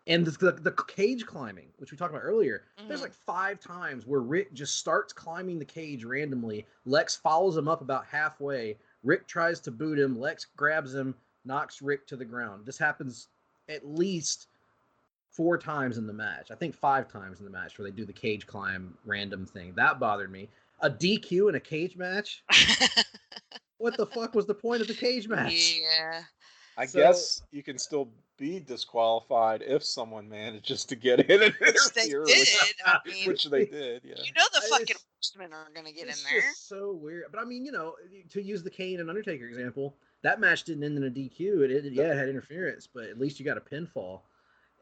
S5: And the cage climbing, which we talked about earlier, there's
S3: Mhm.
S5: like 5 times where Rick just starts climbing the cage randomly. Lex follows him up about halfway. Rick tries to boot him. Lex grabs him, knocks Rick to the ground. This happens at least 4 times in the match. I think 5 times in the match where they do the cage climb random thing. That bothered me. A DQ in a cage match? What the fuck was the point of the cage match?
S3: Yeah.
S4: I
S5: So
S4: guess you can still be disqualified if someone manages to get in and
S3: Which they
S4: interfere,
S3: did. I mean,
S4: which they did. Yeah.
S3: you know the fucking
S5: it's
S3: horsemen are gonna get in
S5: it's
S3: there.
S5: just so weird. But I mean, to use the Kane and Undertaker example, that match didn't end in a DQ.
S4: No.
S5: Yeah, it had interference, but at least you got a pinfall.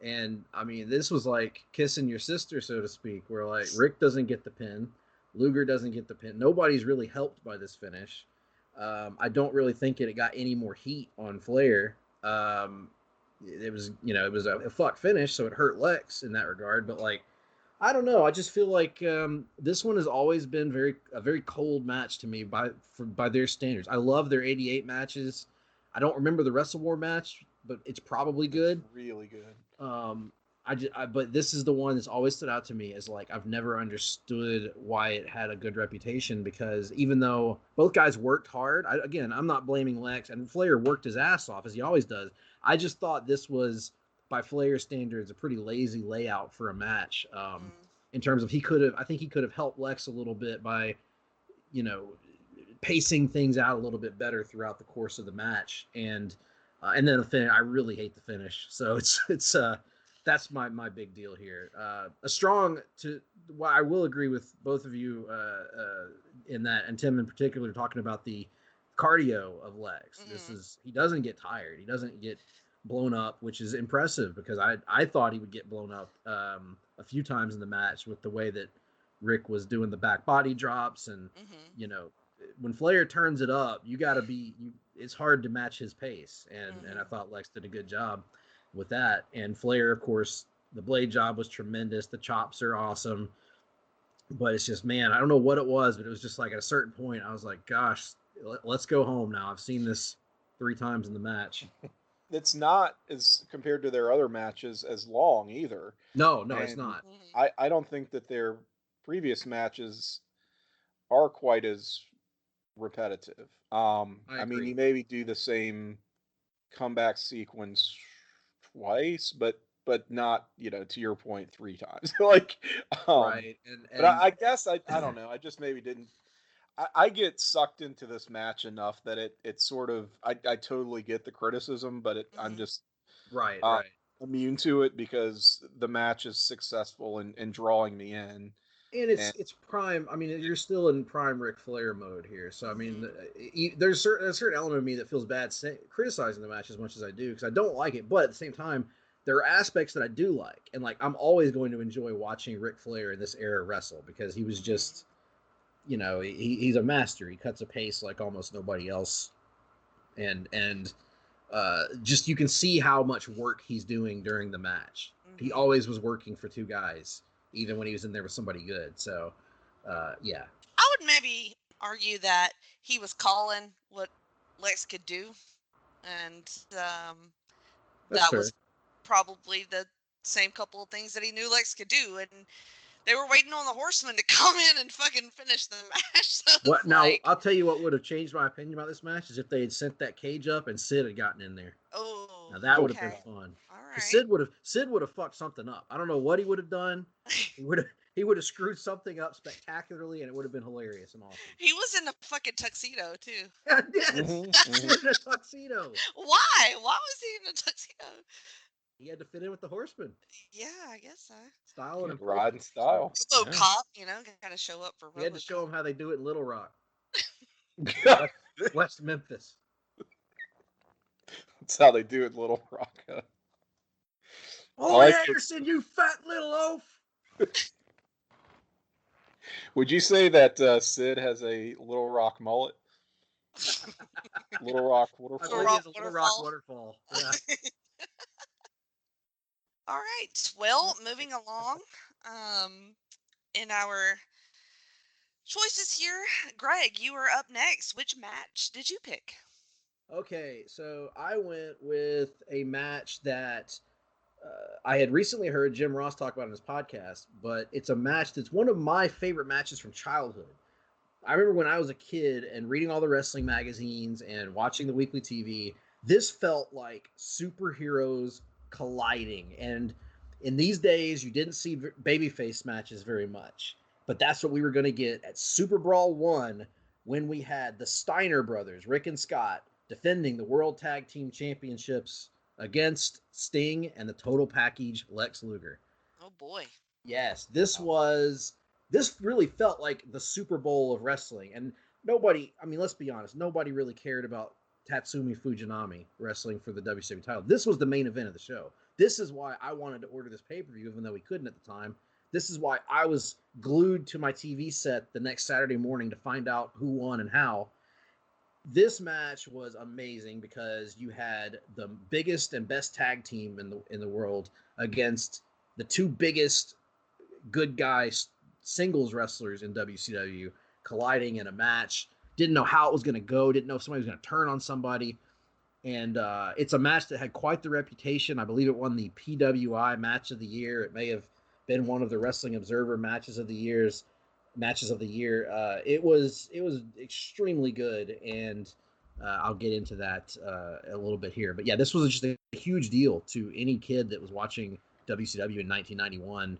S5: And I mean, this was like kissing your sister, so to speak, where like Rick doesn't get the pin, Luger doesn't get the pin. Nobody's really helped by this finish. I don't really think it got any more heat on Flair. It was, it was a fuck finish, so it hurt Lex in that regard. But like, I don't know. I just feel like this one has always been a very cold match to me by their standards. I love their '88 matches. I don't remember the Wrestle War match, but it's probably
S4: It's
S5: good.
S4: really good.
S5: Um, but this is the one that's always stood out to me as like I've never understood why it had a good reputation, because even though both guys worked hard, again, I'm not blaming Lex, and Flair worked his ass off as he always does. I just thought this was, by Flair standards, a pretty lazy layout for a match.
S3: Mm.
S5: in terms of I think he could have helped Lex a little bit by, you know, pacing things out a little bit better throughout the course of the match. And then the finish, I really hate the finish. So it's that's my big deal here. Well, I will agree with both of you in that, and Tim in particular, talking about the cardio of Lex.
S3: Mm-hmm.
S5: He doesn't get tired. He doesn't get blown up, which is impressive because I thought he would get blown up a few times in the match with the way that Rick was doing the back body drops, and you know, when Flair turns it up, you got to it's hard to match his pace, and I thought Lex did a good job with that. And Flair, of course, the blade job was tremendous. The chops are awesome, but it's just, man, I don't know what it was, but it was just like at a certain point, I was like, gosh, let's go home now. I've seen this 3 times in the match.
S4: It's not, as compared to their other matches, as long either.
S5: No,
S4: And
S5: it's not.
S4: I don't think that their previous matches are quite as repetitive. I mean, you maybe do the same comeback sequence twice, but not, you know, to your point, 3 times. Like,
S5: Right.
S4: but I guess I don't know. I just maybe didn't. I get sucked into this match enough that it sort of, I totally get the criticism, but I'm just
S5: right.
S4: immune to it because the match is successful in drawing me in.
S5: And it's prime. I mean, you're still in prime Ric Flair mode here. So I mean, there's a certain element of me that feels bad criticizing the match as much as I do, because I don't like it. But at the same time, there are aspects that I do like, and like I'm always going to enjoy watching Ric Flair in this era wrestle, because he was just, you know, he's a master. He cuts a pace like almost nobody else, and just you can see how much work he's doing during the match. He always was working for 2 guys, even when he was in there with somebody good. So, yeah.
S3: I would maybe argue that he was calling what Lex could do, and that was probably the same couple of things that he knew Lex could do, and they were waiting on the Horsemen to come in and fucking finish the match. So
S5: now, I'll tell you what would have changed my opinion about this match is if they had sent that cage up and Sid had gotten in there.
S3: Oh,
S5: now that would have been fun.
S3: All right.
S5: Sid would have fucked something up. I don't know what he would have done. He would have screwed something up spectacularly, and it would have been hilarious and awesome.
S3: He was in a fucking tuxedo too.
S5: Yes, he was in a tuxedo.
S3: Why? Why was he in a tuxedo?
S5: He had to fit in with the Horsemen.
S3: Yeah, I guess so.
S5: Style and
S4: ride and style.
S3: Cop, you know, got to show up for.
S5: He had to show him how they do it in Little Rock, West Memphis.
S4: That's how they do it in Little Rock.
S5: Oh, Anderson, you fat little oaf!
S4: Would you say that Sid has a Little Rock mullet? Little Rock waterfall.
S5: Little Rock waterfall. Yeah.
S3: All right. Well, moving along, in our choices here, Greg, you are up next. Which match did you pick?
S5: Okay, so I went with a match that I had recently heard Jim Ross talk about on his podcast, but it's a match that's one of my favorite matches from childhood. I remember when I was a kid and reading all the wrestling magazines and watching the weekly TV, this felt like superheroes colliding. And in these days, you didn't see babyface matches very much, but that's what we were going to get at Super Brawl 1 when we had the Steiner Brothers, Rick and Scott, defending the World Tag Team Championships against Sting and the Total Package Lex Luger.
S3: Oh boy.
S5: Yes, this really felt like the Super Bowl of wrestling. And nobody, I mean, let's be honest, nobody really cared about Tatsumi Fujinami wrestling for the WCW title. This was the main event of the show. This is why I wanted to order this pay-per-view, even though we couldn't at the time. This is why I was glued to my TV set the next Saturday morning to find out who won and how. This match was amazing because you had the biggest and best tag team in the world against the 2 biggest good guys singles wrestlers in WCW colliding in a match. Didn't know how it was going to go. Didn't know if somebody was going to turn on somebody. And it's a match that had quite the reputation. I believe it won the PWI Match of the Year. It may have been one of the Wrestling Observer Matches of the Year. It was extremely good, and I'll get into that a little bit here. But yeah, this was just a huge deal to any kid that was watching WCW in 1991.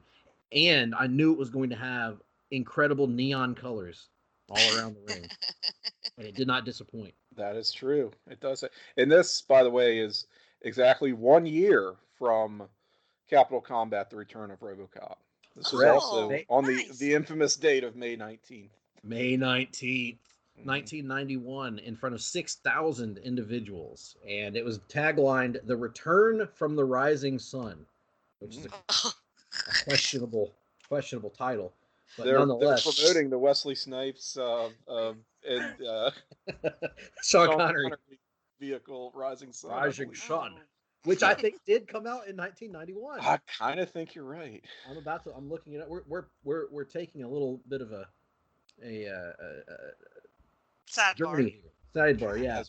S5: And I knew it was going to have incredible neon colors all around the ring. And it did not disappoint.
S4: That is true. It does. And this, by the way, is exactly 1 year from Capital Combat: The Return of RoboCop. This was
S5: Correct.
S4: also on
S3: nice.
S4: the infamous date of May 19th.
S5: May 19th,
S4: Mhm.
S5: 1991, in front of 6,000 individuals. And it was taglined, "The Return from the Rising Sun," which is a questionable title. But
S4: They're
S5: nonetheless,
S4: promoting the Wesley Snipes and
S5: Sean Connery,
S4: vehicle, Rising Sun.
S5: Rising Sun, which I think did come out in 1991.
S4: I kind of think you're right.
S5: I'm looking it up. We're taking a little bit of a
S3: Sidebar.
S5: Sidebar, yeah.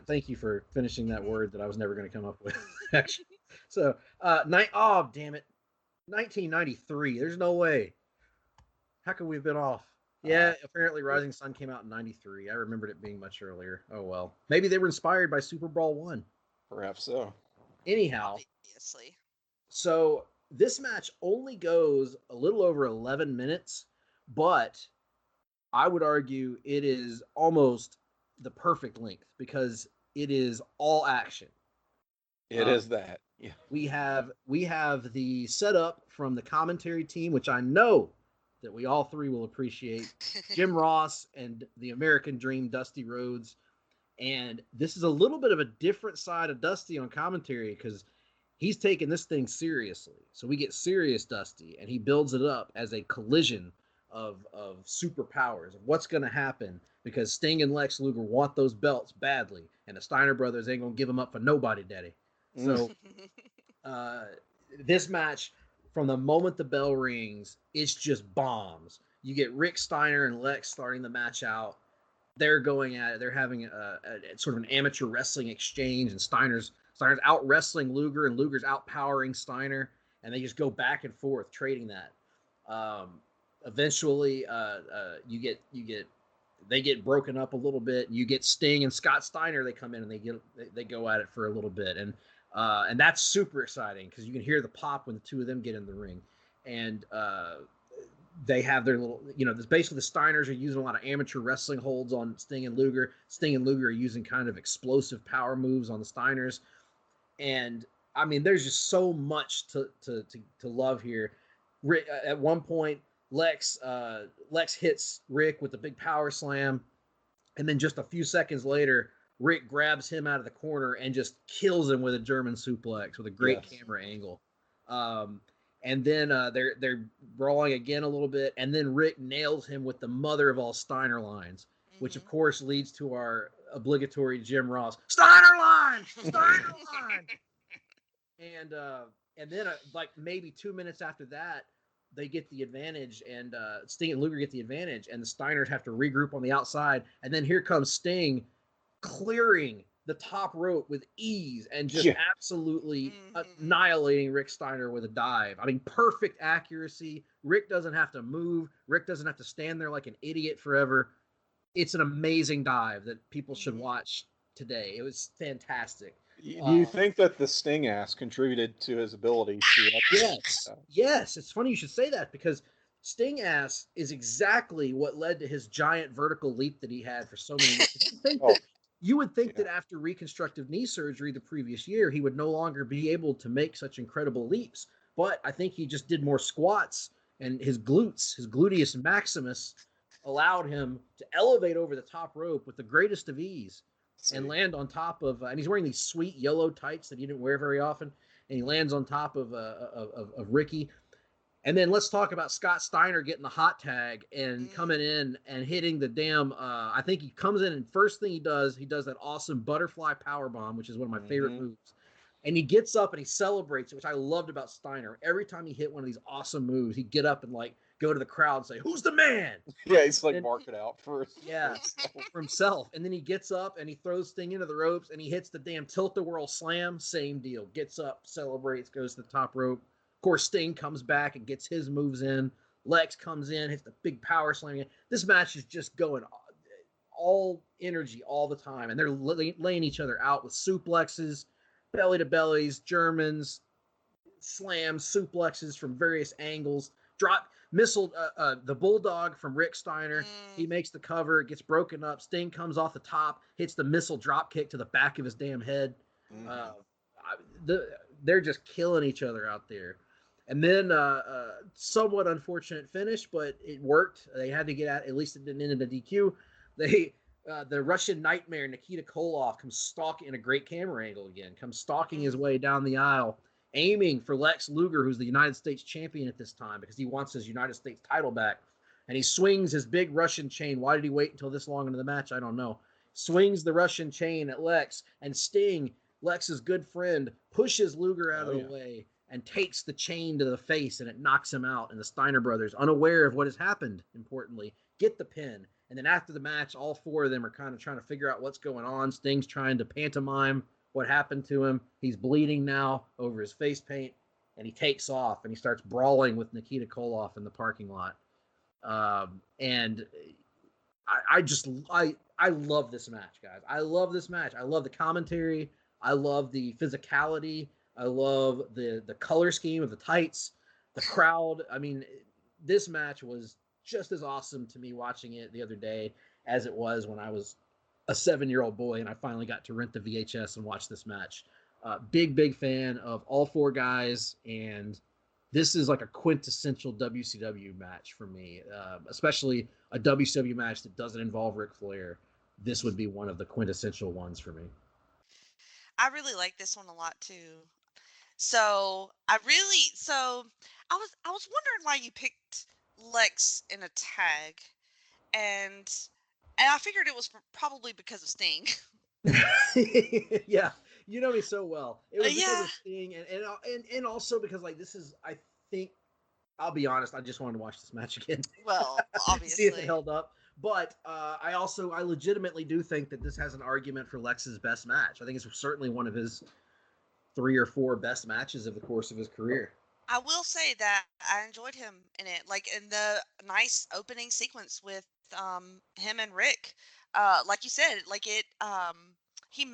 S5: Thank you for finishing that word that I was never going to come up with. Actually, so oh damn it, 1993. There's no way. How could we have been off? Yeah, apparently Rising Sun came out in 93. I remembered it being much earlier. Oh well. Maybe they were inspired by Super Brawl 1.
S4: Perhaps so.
S5: Anyhow,
S3: Obviously.
S5: so this match only goes a little over 11 minutes, but I would argue it is almost the perfect length because it is all action.
S4: It is that. Yeah.
S5: We have the setup from the commentary team, which I know that we all three will appreciate. Jim Ross and the American Dream, Dusty Rhodes. And this is a little bit of a different side of Dusty on commentary because he's taking this thing seriously. So we get serious Dusty, and he builds it up as a collision of superpowers, of what's going to happen, because Sting and Lex Luger want those belts badly, and the Steiner Brothers ain't going to give them up for nobody, daddy. So this match, from the moment the bell rings, it's just bombs. You get Rick Steiner and Lex starting the match out. They're going at it. They're having a sort of an amateur wrestling exchange, and Steiner's out wrestling Luger, and Luger's out powering Steiner, and they just go back and forth trading that. Eventually, they get broken up a little bit. You get Sting and Scott Steiner. They come in and they go at it for a little bit, and that's super exciting because you can hear the pop when the two of them get in the ring, and they have their little, this basically the Steiners are using a lot of amateur wrestling holds on Sting and Luger. Sting and Luger are using kind of explosive power moves on the Steiners, and I mean, there's just so much to love here. At one point, Lex hits Rick with a big power slam, and then just a few seconds later, Rick grabs him out of the corner and just kills him with a German suplex with a great camera angle. And then they're brawling again a little bit, and then Rick nails him with the mother of all Steiner lines, which of course leads to our obligatory Jim Ross Steiner line. And then like maybe 2 minutes after that, they get the advantage, and Sting and Luger get the advantage, and the Steiners have to regroup on the outside, and then here comes Sting clearing the top rope with ease and just absolutely annihilating Rick Steiner with a dive. I mean, perfect accuracy. Rick doesn't have to move. Rick doesn't have to stand there like an idiot forever. It's an amazing dive that people should watch today. It was fantastic.
S4: Do you think that the Sting ass contributed to his ability to?
S5: Yes. It's funny you should say that, because Sting ass is exactly what led to his giant vertical leap that he had for so many years. You would think that after reconstructive knee surgery the previous year, he would no longer be able to make such incredible leaps. But I think he just did more squats, and his gluteus maximus, allowed him to elevate over the top rope with the greatest of ease and land on top of, and he's wearing these sweet yellow tights that he didn't wear very often, and he lands on top of Ricky. And then let's talk about Scott Steiner getting the hot tag and coming in and hitting the damn, I think he comes in and first thing he does that awesome butterfly powerbomb, which is one of my favorite moves. And he gets up and he celebrates it, which I loved about Steiner. Every time he hit one of these awesome moves, he'd get up and like go to the crowd and say, "Who's the man?"
S4: Yeah, he's like mark it out for
S5: himself. And then he gets up and he throws Sting into the ropes and he hits the damn tilt-a-whirl slam. Same deal. Gets up, celebrates, goes to the top rope. Of course, Sting comes back and gets his moves in. Lex comes in, hits the big power slam. This match is just going all energy all the time. And they're laying each other out with suplexes, belly to bellies, Germans, slams, suplexes from various angles, drop missile the Bulldog from Rick Steiner. He makes the cover, gets broken up. Sting comes off the top, hits the missile drop kick to the back of his damn head. They're just killing each other out there. And then somewhat unfortunate finish, but it worked. They had to get out. At least it didn't end in a DQ. The Russian Nightmare, Nikita Koloff, comes stalking in a great camera angle again, comes stalking his way down the aisle, aiming for Lex Luger, who's the United States champion at this time, because he wants his United States title back. And he swings his big Russian chain. Why did he wait until this long into the match? I don't know. Swings the Russian chain at Lex, and Sting, Lex's good friend, pushes Luger out of the way and takes the chain to the face, and it knocks him out. And the Steiner brothers, unaware of what has happened, importantly, get the pin. And then after the match, all four of them are kind of trying to figure out what's going on. Sting's trying to pantomime what happened to him. He's bleeding now over his face paint, and he takes off, and he starts brawling with Nikita Koloff in the parking lot. And I love this match, guys. I love this match. I love the commentary. I love the physicality. I love the color scheme of the tights, the crowd. I mean, this match was just as awesome to me watching it the other day as it was when I was a 7-year-old boy and I finally got to rent the VHS and watch this match. Big fan of all four guys, and this is like a quintessential WCW match for me, especially a WCW match that doesn't involve Ric Flair. This would be one of the quintessential ones for me.
S3: I really like this one a lot too. So I was wondering why you picked Lex in a tag, and I figured it was probably because of Sting.
S5: Yeah, you know me so well. It was because of Sting, and also because, like, this is, I think, I'll be honest, I just wanted to watch this match again.
S3: Well, obviously.
S5: See if it held up. But I legitimately do think that this has an argument for Lex's best match. I think it's certainly one of his 3 or 4 best matches of the course of his career.
S3: I will say that I enjoyed him in it, like in the nice opening sequence with him and Rick. Like you said, like it he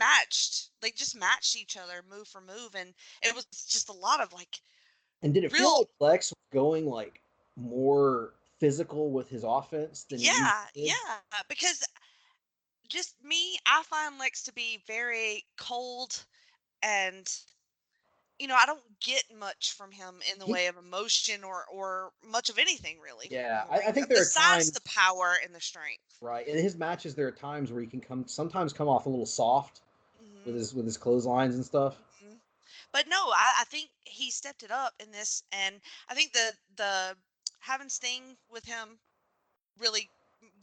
S3: just matched each other move for move, and it was just a lot of like.
S5: And did it feel like Lex was going like more physical with his offense than
S3: yeah, because just me, I find Lex to be very cold, and I don't get much from him in the way of emotion or much of anything really.
S5: Yeah, I think there are times,
S3: the power and the strength.
S5: Right, in his matches, there are times where he can sometimes come off a little soft with his clotheslines and stuff.
S3: But no, I think he stepped it up in this, and I think the having Sting with him really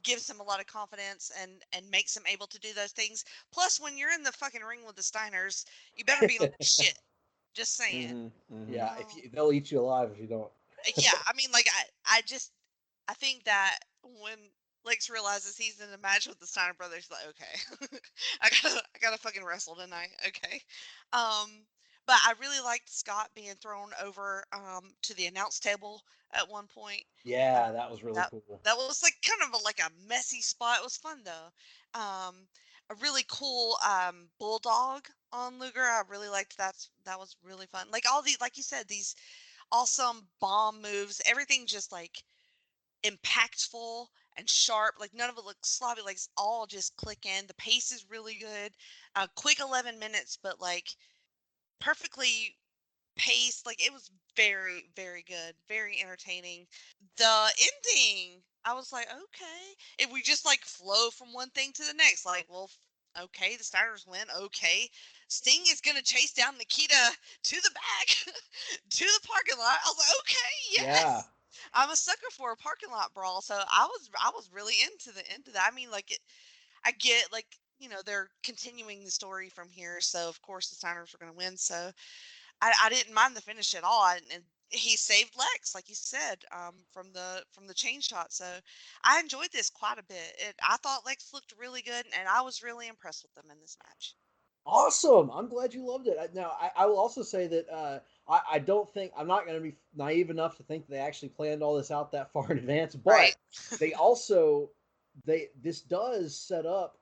S3: gives him a lot of confidence and makes him able to do those things. Plus, when you're in the fucking ring with the Steiners, you better be on your shit. Just saying.
S5: Yeah, they'll eat you alive if you don't.
S3: Yeah, I mean, like I think that when Lex realizes he's in a match with the Steiner brothers, like, okay, I gotta fucking wrestle tonight. Okay. But I really liked Scott being thrown over to the announce table at one point.
S5: Yeah, that was really cool.
S3: That was like kind of like a messy spot. It was fun though. A really cool bulldog on Luger. I really liked that. That was really fun. Like all these, like you said, these awesome bomb moves. Everything just like impactful and sharp. Like none of it looks sloppy. Like it's all just click in. The pace is really good. Quick 11 minutes, but like perfectly paced. Like it was very, very good, very entertaining. The ending, I was like, okay, if we just like flow from one thing to the next, like, well, okay, the Steiners win. Okay, Sting is gonna chase down Nikita to the back to the parking lot. I was like, okay, yes. Yeah. I'm a sucker for a parking lot brawl, so I was really into that. I mean, like I get like they're continuing the story from here, so of course the Steiners were going to win. So I didn't mind the finish at all, and he saved Lex, like you said, from the chain shot. So I enjoyed this quite a bit. I thought Lex looked really good, and I was really impressed with them in this match.
S5: Awesome! I'm glad you loved it. Now I will also say that I don't think I'm not going to be naive enough to think they actually planned all this out that far in advance, but they also this does set up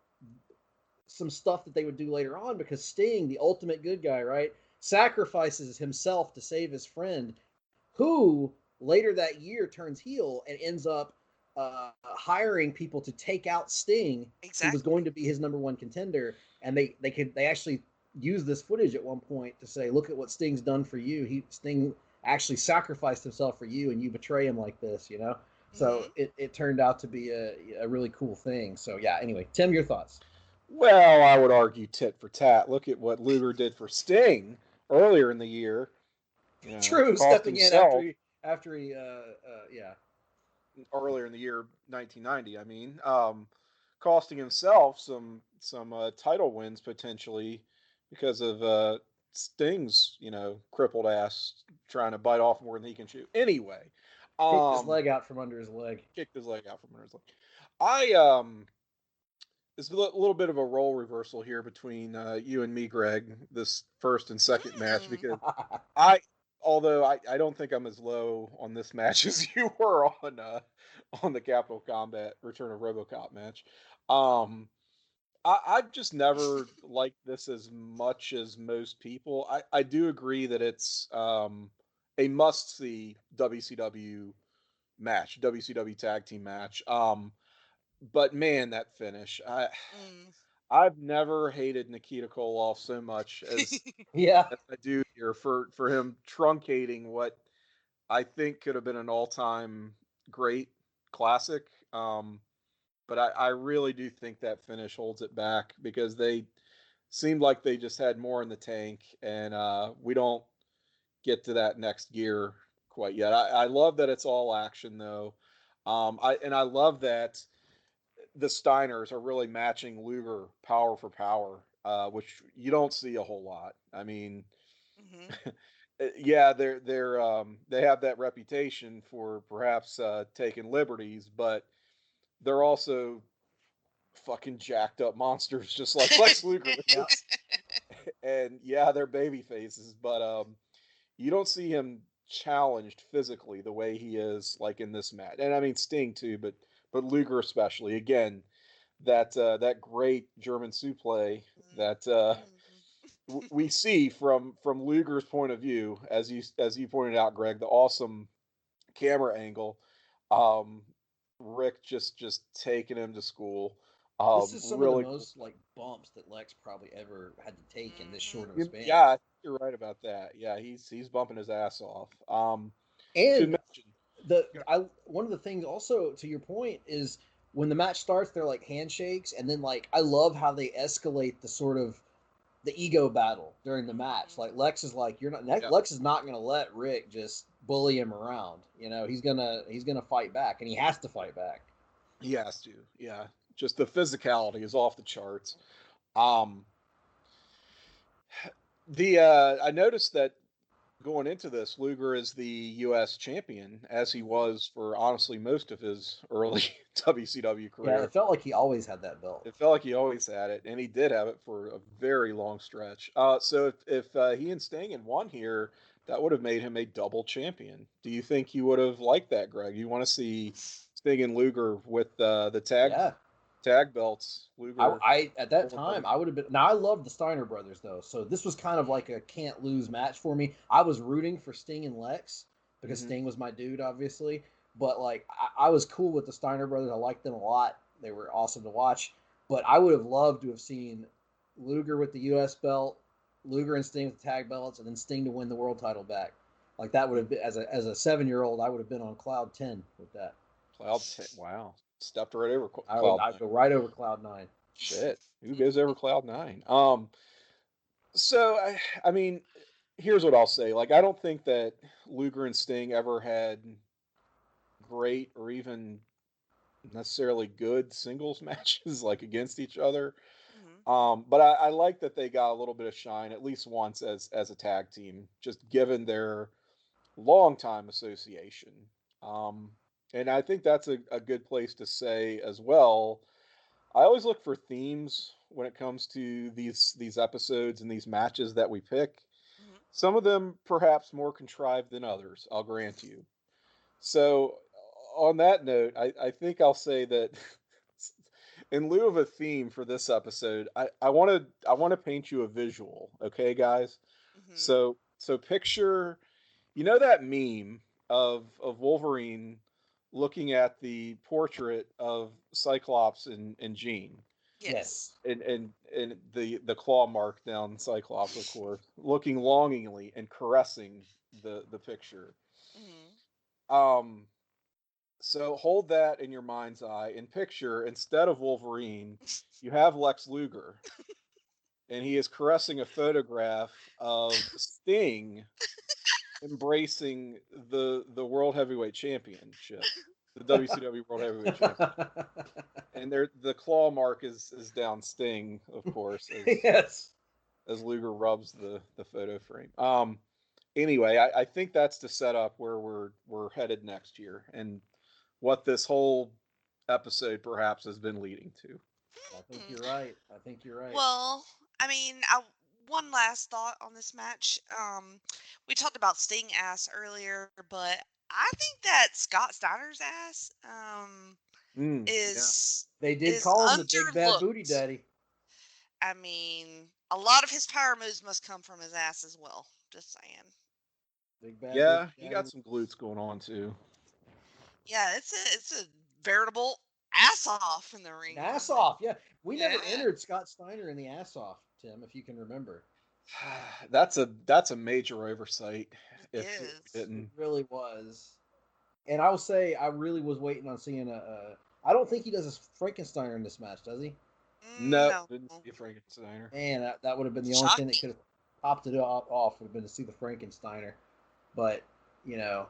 S5: some stuff that they would do later on, because Sting, the ultimate good guy, right? sacrifices himself to save his friend, who later that year turns heel and ends up hiring people to take out Sting, who was going to be his number one contender. And they actually use this footage at one point to say, look at what Sting's done for you. Sting actually sacrificed himself for you, and you betray him like this, you know? So it turned out to be a really cool thing. So yeah, anyway, Tim, your thoughts?
S4: Well, I would argue tit for tat. Look at what Luger did for Sting earlier in the year. You know,
S5: True, stepping
S4: himself,
S5: in after he yeah.
S4: Earlier in the year 1990, I mean, costing himself some title wins potentially because of Sting's, you know, crippled ass trying to bite off more than he can chew. Anyway,
S5: kicked his leg out from under his leg.
S4: It's a little bit of a role reversal here between you and me, Greg, this first and second match, because although I don't think I'm as low on this match as you were on the Capital Combat Return of RoboCop match. I've just never liked this as much as most people. I do agree that it's a must-see WCW match, WCW tag team match. But man, that finish! I've never hated Nikita Koloff so much as as I do here for him truncating what I think could have been an all-time great classic. But I really do think that finish holds it back because they seemed like they just had more in the tank, and we don't get to that next gear quite yet. I love that it's all action though. I love that the Steiners are really matching Luger power for power, which you don't see a whole lot. I mean, yeah, they have that reputation for perhaps taking liberties, but they're also fucking jacked up monsters, just like Lex Luger is. And yeah, they're baby faces, but you don't see him challenged physically the way he is like in this match. And I mean Sting too, but Luger especially. Again, that great German suplex that we see from Luger's point of view, as you pointed out, Greg, the awesome camera angle. Rick just taking him to school.
S5: This is some of the most like bumps that Lex probably ever had to take in this short of a span.
S4: Yeah, you're right about that. Yeah, he's bumping his ass off.
S5: And one of the things also to your point is when the match starts, they're like handshakes, and then like I love how they escalate the sort of the ego battle during the match. Like Lex is like, Lex is not gonna let Rick just bully him around. You know, he's gonna fight back, and he has to fight back.
S4: He has to, yeah. Just the physicality is off the charts. I noticed that going into this, Luger is the U.S. champion, as he was for honestly most of his early WCW career.
S5: Yeah, it felt like he always had that belt.
S4: It felt like he always had it, and he did have it for a very long stretch. So if he and Sting had won here, that would have made him a double champion. Do you think you would have liked that, Greg? You want to see Sting and Luger with the tag belts? Luger.
S5: I at that time I would have been. Now I love the Steiner Brothers though, so this was kind of like a can't lose match for me. I was rooting for Sting and Lex because Sting was my dude, obviously. But like I was cool with the Steiner Brothers. I liked them a lot. They were awesome to watch. But I would have loved to have seen Luger with the U.S. belt, Luger and Sting with the tag belts, and then Sting to win the world title back. Like that would have been as a 7-year-old, I would have been on cloud 10 with that.
S4: Cloud 10, wow. Stepped right over
S5: I'd go right over cloud 9.
S4: Shit, who goes over cloud 9? So I mean, here's what I'll say. Like, I don't think that Luger and Sting ever had great or even necessarily good singles matches like against each other. But I like that they got a little bit of shine at least once as a tag team, just given their long time association. And I think that's a good place to say as well. I always look for themes when it comes to these episodes and these matches that we pick. Some of them perhaps more contrived than others, I'll grant you. So on that note, I think I'll say that in lieu of a theme for this episode, I want to paint you a visual, okay, guys?
S3: Mhm.
S4: So picture, you know that meme of Wolverine looking at the portrait of Cyclops and Jean,
S3: Yes.
S5: Yes.
S4: and the claw mark down Cyclops, of course, looking longingly and caressing the picture.
S3: Mhm.
S4: Um, so hold that in your mind's eye and picture, instead of Wolverine, you have Lex Luger, and he is caressing a photograph of Sting embracing the World Heavyweight Championship, the WCW World Heavyweight Championship, and there the claw mark is down Sting, of course,
S5: Yes.
S4: as Luger rubs the photo frame. Anyway, I think that's to set up where we're headed next year, and what this whole episode perhaps has been leading to.
S5: I think
S3: Mm.
S5: you're right. I think you're right.
S3: Well, I mean, one last thought on this match. We talked about Sting ass earlier, but I think that Scott Steiner's ass
S4: Yeah.
S3: is
S5: They did
S3: is
S5: call him the Big Bad Booty
S3: underlooked.
S5: Daddy.
S3: I mean, a lot of his power moves must come from his ass as well. Just saying.
S5: Big Bad Booty
S4: Yeah, he
S5: Daddy.
S4: got some glutes going on too.
S3: Yeah, it's a veritable ass off in the
S5: An
S3: ring.
S5: ass off. Yeah. We
S3: Yeah,
S5: never entered Scott Steiner in the ass off, Tim, if you can remember.
S4: That's a major oversight
S3: it
S4: if we
S3: is.
S5: It
S4: didn't.
S5: really was. And I will say, I really was waiting on seeing a. I don't think he does a Frankensteiner in this match, does he?
S4: No,
S3: No,
S4: didn't see a Frankensteiner.
S5: Man, that would have been the only thing that
S3: shocking.
S5: could have popped it off, would have been to see the Frankensteiner. But, you know,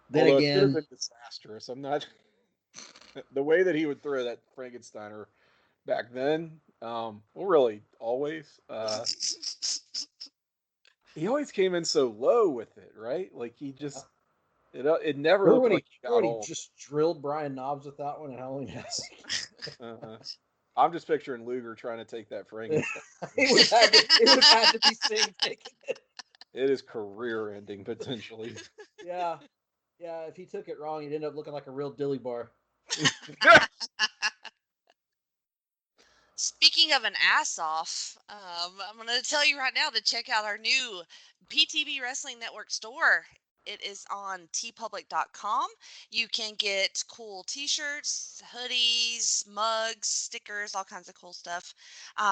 S5: then
S4: Although it could have
S5: again,
S4: been disastrous. I'm not the way that he would throw that Frankensteiner back then. Well, really, always. He always came in so low with it, right? Like he just it never
S5: remember
S4: looked
S5: when
S4: like
S5: he,
S4: he got
S5: remember when he
S4: old.
S5: just drilled Brian Knobs with that one at Halloween Havoc?
S4: Uh, I'm just picturing Luger trying to take that Frankenstein.
S5: It would have had to be Sting taking it.
S4: It is career ending potentially.
S5: Yeah. Yeah, if he took it wrong, he'd end up looking like a real dilly bar.
S3: Speaking of an ass off, I'm going to tell you right now to check out our new PTB Wrestling Network store. It is on tpublic.com. You can get cool t-shirts, hoodies, mugs, stickers, all kinds of cool stuff.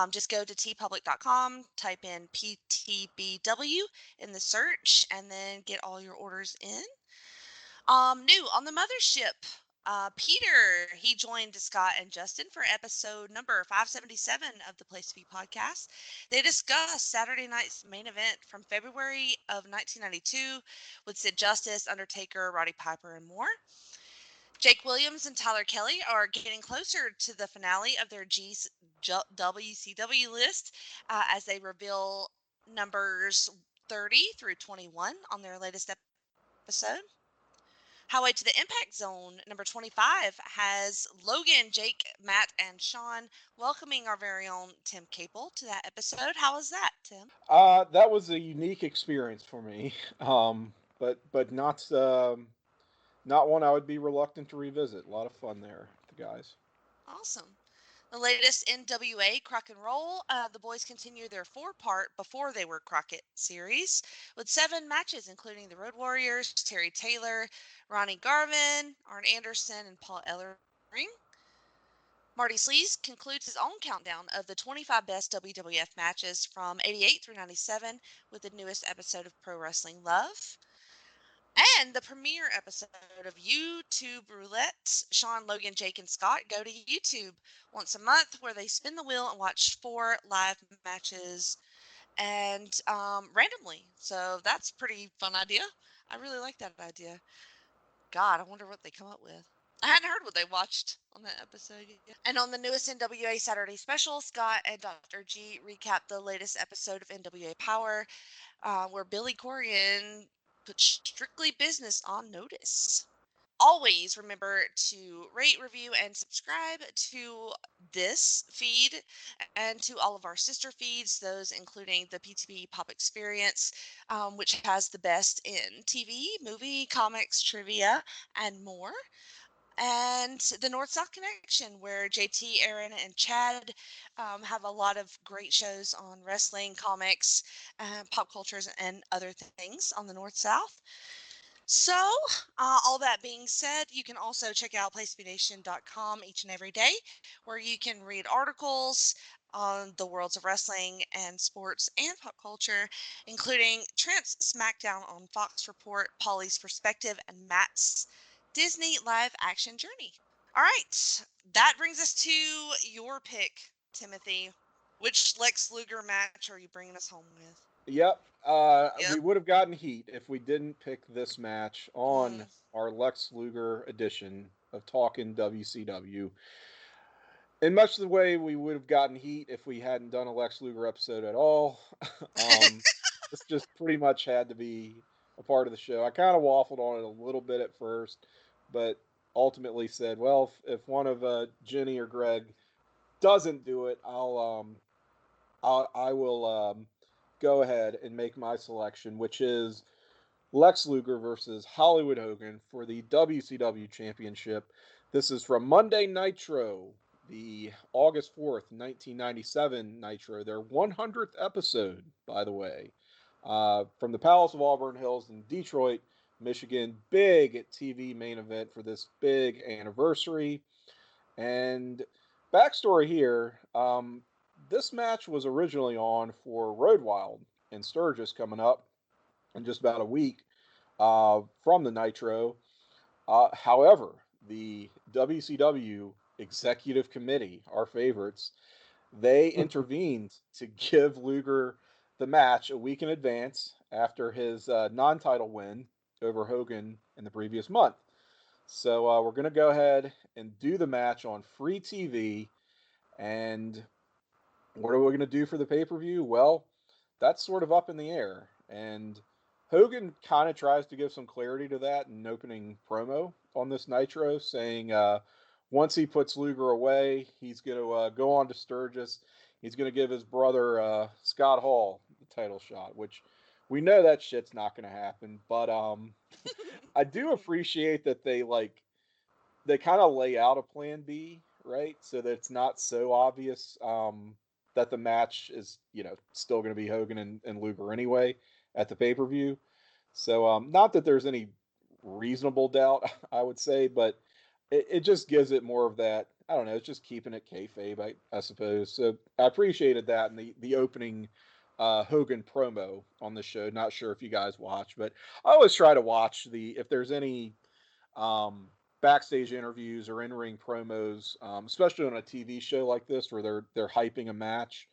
S3: Just go to tpublic.com, type in PTBW in the search, and then get all your orders in. New on the mothership. Peter, he joined Scott and Justin for episode number 577 of the Place to Be podcast. They discussed Saturday night's main event from February of 1992 with Sid Justice, Undertaker, Roddy Piper, and more. Jake Williams and Tyler Kelly are getting closer to the finale of their WCW list as they reveal numbers 30 through 21 on their latest episode. Highway to the Impact Zone, number 25, has Logan, Jake, Matt, and Sean welcoming our very own Tim Capel to that episode. How was that, Tim?
S4: That was a unique experience for me, but not one I would be reluctant to revisit. A lot of fun there, the guys.
S3: Awesome. The latest NWA Crock and Roll, the boys continue their four-part Before They Were Crockett series with 7 matches, including the Road Warriors, Terry Taylor, Ronnie Garvin, Arn Anderson, and Paul Ellering. Marty Sleaze concludes his own countdown of the 25 best WWF matches from 88 through 97 with the newest episode of Pro Wrestling Love. And the premiere episode of YouTube Roulette. Sean, Logan, Jake, and Scott go to YouTube once a month where they spin the wheel and watch 4 live matches and randomly. So that's a pretty fun idea. I really like that idea. God, I wonder what they come up with. I hadn't heard what they watched on that episode yet. And on the newest NWA Saturday special, Scott and Dr. G recap the latest episode of NWA Power, where Billy Corgan put Strictly Business on notice. Always remember to rate, review, and subscribe to this feed and to all of our sister feeds, those including the PTB Pop Experience, which has the best in TV, movie, comics, trivia, and more. and the North-South Connection, where JT, Aaron, and Chad have a lot of great shows on wrestling, comics, pop cultures, and other things on the North-South. So, all that being said, you can also check out placebnation.com each and every day, where you can read articles on the worlds of wrestling and sports and pop culture, including Trent's SmackDown on Fox Report, Polly's Perspective, and Matt's Disney live action journey. All right, that brings us to your pick, Timothy. Which Lex Luger match are you bringing us home with?
S4: Yep.
S3: Yep.
S4: We would have gotten heat if we didn't pick this match on
S3: Mm.
S4: our Lex Luger edition of Talkin' WCW. In much the way we would have gotten heat if we hadn't done a Lex Luger episode at all. This just pretty much had to be a part of the show. I kind of waffled on it a little bit at first, but ultimately said, well, if one of Jenny or Greg doesn't do it, I will go ahead and make my selection, which is Lex Luger versus Hollywood Hogan for the WCW Championship. This is from Monday Nitro, the August 4th, 1997 Nitro, their 100th episode, by the way, from the Palace of Auburn Hills in Detroit, Michigan. Big TV main event for this big anniversary. And backstory here, this match was originally on for Road Wild in Sturgis coming up in just about a week from the Nitro. However, the WCW Executive Committee, our favorites, they intervened to give Luger the match a week in advance after his non-title win over Hogan in the previous month. So we're going to go ahead and do the match on free TV. And what are we going to do for the pay-per-view? Well, that's sort of up in the air. And Hogan kind of tries to give some clarity to that in an opening promo on this Nitro, saying once he puts Luger away, he's going to go on to Sturgis. He's going to give his brother Scott Hall the title shot, which we know that shit's not going to happen. But I do appreciate that they kind of lay out a plan B, right? So that it's not so obvious that the match is, still going to be Hogan and Luger anyway at the pay-per-view. So not that there's any reasonable doubt, I would say, but it just gives it more of that, I don't know, it's just keeping it kayfabe, I suppose. So I appreciated that in the opening Hogan promo on the show. Not sure if you guys watch, but I always try to watch if there's any um, backstage interviews or in-ring promos, especially on a TV show like this where they're hyping a match,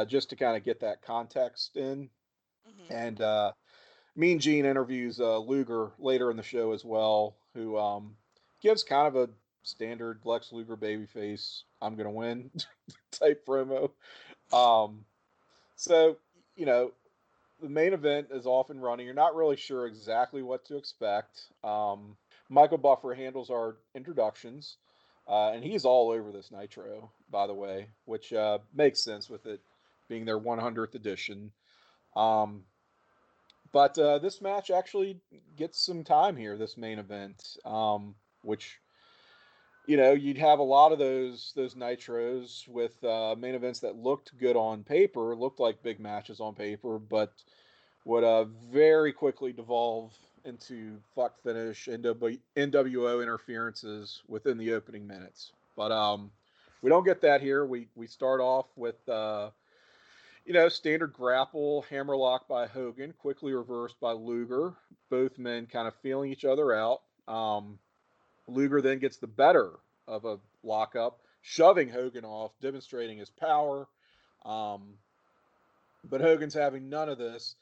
S4: just to kind of get that context in.
S3: Hmm.
S4: And Mean Gene interviews Luger later in the show as well, who gives kind of a standard Lex Luger babyface, I'm gonna win type promo. Um, so you know, the main event is off and running. You're not really sure exactly what to expect. Michael Buffer handles our introductions, and he's all over this Nitro, by the way, which makes sense with it being their 100th edition. Um, but this match actually gets some time here, this main event, which you'd have a lot of those nitros with main events that looked good on paper, looked like big matches on paper, but would very quickly devolve into fuck finish NWO interferences within the opening minutes. But we don't get that here. We start off with standard grapple hammerlock by Hogan, quickly reversed by Luger. Both men kind of feeling each other out. Luger then gets the better of a lockup, shoving Hogan off, demonstrating his power. Um, but Hogan's having none of this.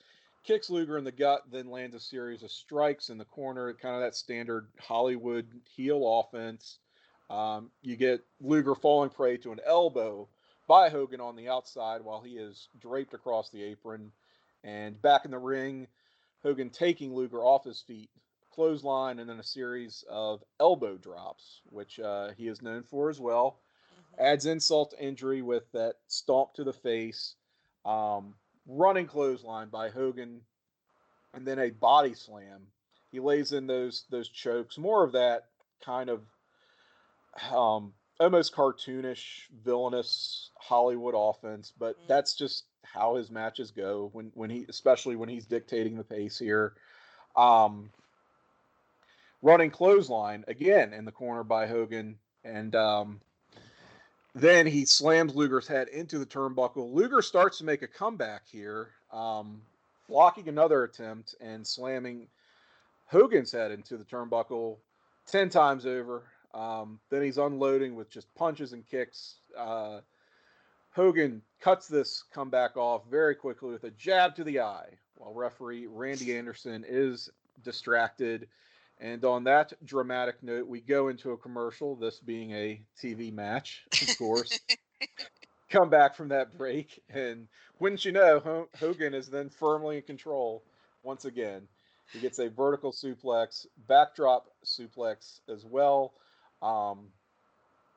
S4: Kicks Luger in the gut, then lands a series of strikes in the corner, kind of that standard Hollywood heel offense. You get Luger falling prey to an elbow by Hogan on the outside while he is draped across the apron. And back in the ring, Hogan taking Luger off his feet, clothesline, and then a series of elbow drops, which he is known for as well.
S3: Hmm.
S4: Adds insult to injury with that stomp to the face, um, running clothesline by Hogan, and then a body slam. He lays in those chokes, more of that kind of almost cartoonish, villainous Hollywood offense, but
S3: Mm.
S4: that's just how his matches go when he, especially when he's dictating the pace here. Um, Running clothesline again in the corner by Hogan, and then he slams Luger's head into the turnbuckle. Luger starts to make a comeback here, blocking another attempt and slamming Hogan's head into the turnbuckle 10 times over. Then he's unloading with just punches and kicks. Hogan cuts this comeback off very quickly with a jab to the eye, while referee Randy Anderson is distracted. And on that dramatic note, we go into a commercial, this being a TV match, of course. Come back from that break, and wouldn't you know, Hogan is then firmly in control once again. He gets a vertical suplex, backdrop suplex as well. Um,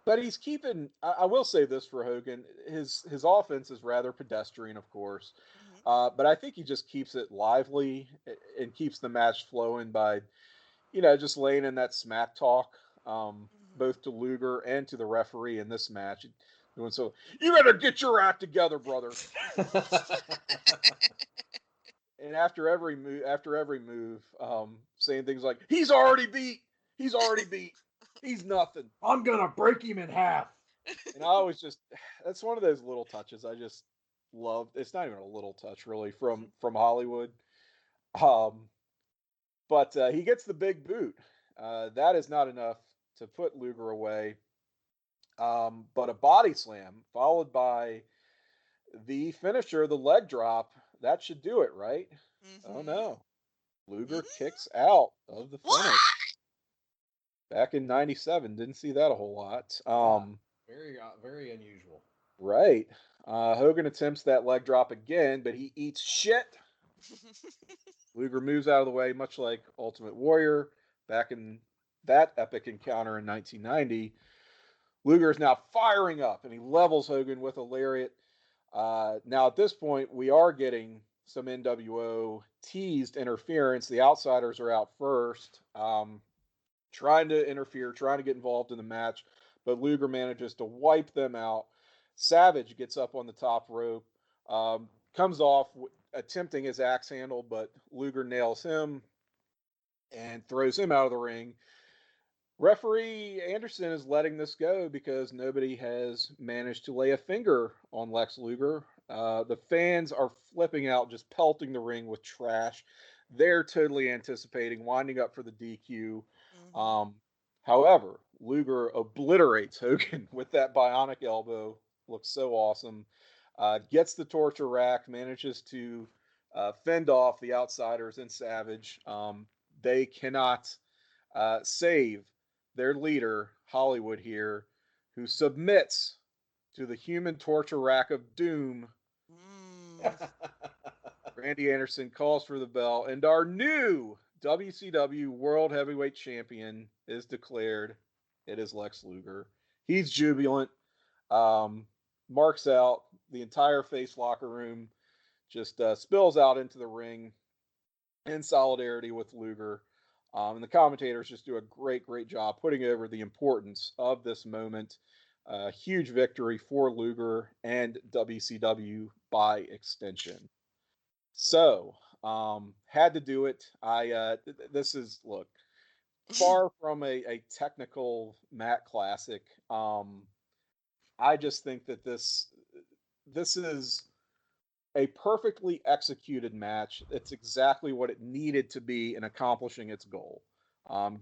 S4: but he's keeping. I will say this for Hogan: his offense is rather pedestrian, of course,
S3: Mhm.
S4: but I think he just keeps it lively and keeps the match flowing by, just laying in that smack talk,
S3: Mhm.
S4: both to Luger and to the referee in this match. Doing so, you better get your act together, brother. And after every move, saying things like, he's already beat, he's nothing.
S5: I'm gonna break him in half.
S4: And I always just, that's one of those little touches I just love. It's not even a little touch really from Hollywood. Um, but he gets the big boot. That is not enough to put Luger away. But a body slam followed by the finisher, the leg drop, that should do it, right? Oh
S3: Mhm.
S4: no. Luger
S3: Mhm.
S4: kicks out of the
S3: What?
S4: finish. Back in '97, didn't see that a whole lot.
S5: Yeah, very unusual.
S4: Right. Hogan attempts that leg drop again, but he eats shit. Luger moves out of the way, much like Ultimate Warrior back in that epic encounter in 1990. Luger is now firing up, and he levels Hogan with a lariat. Now, at this point, we are getting some NWO teased interference. The outsiders are out first, trying to interfere, trying to get involved in the match, but Luger manages to wipe them out. Savage gets up on the top rope, comes off attempting his axe handle, but Luger nails him and throws him out of the ring. Referee Anderson is letting this go because nobody has managed to lay a finger on Lex Luger. The fans are flipping out, just pelting the ring with trash. They're totally anticipating winding up for the DQ.
S3: Mhm.
S4: Um, However, Luger obliterates Hogan with that bionic elbow. Looks so awesome. Gets the torture rack, manages to fend off the outsiders and Savage. They cannot save their leader, Hollywood here, who submits to the human torture rack of doom.
S3: Mm.
S4: Randy Anderson calls for the bell, and our new WCW World Heavyweight Champion is declared. It is Lex Luger. He's jubilant, um, marks out the entire face locker room, just spills out into the ring in solidarity with Luger. And the commentators just do a great job putting over the importance of this moment. Huge victory for Luger and WCW by extension. So, had to do it. This is, look, far from a technical mat classic. I just think that this is a perfectly executed match. It's exactly what it needed to be in accomplishing its goal.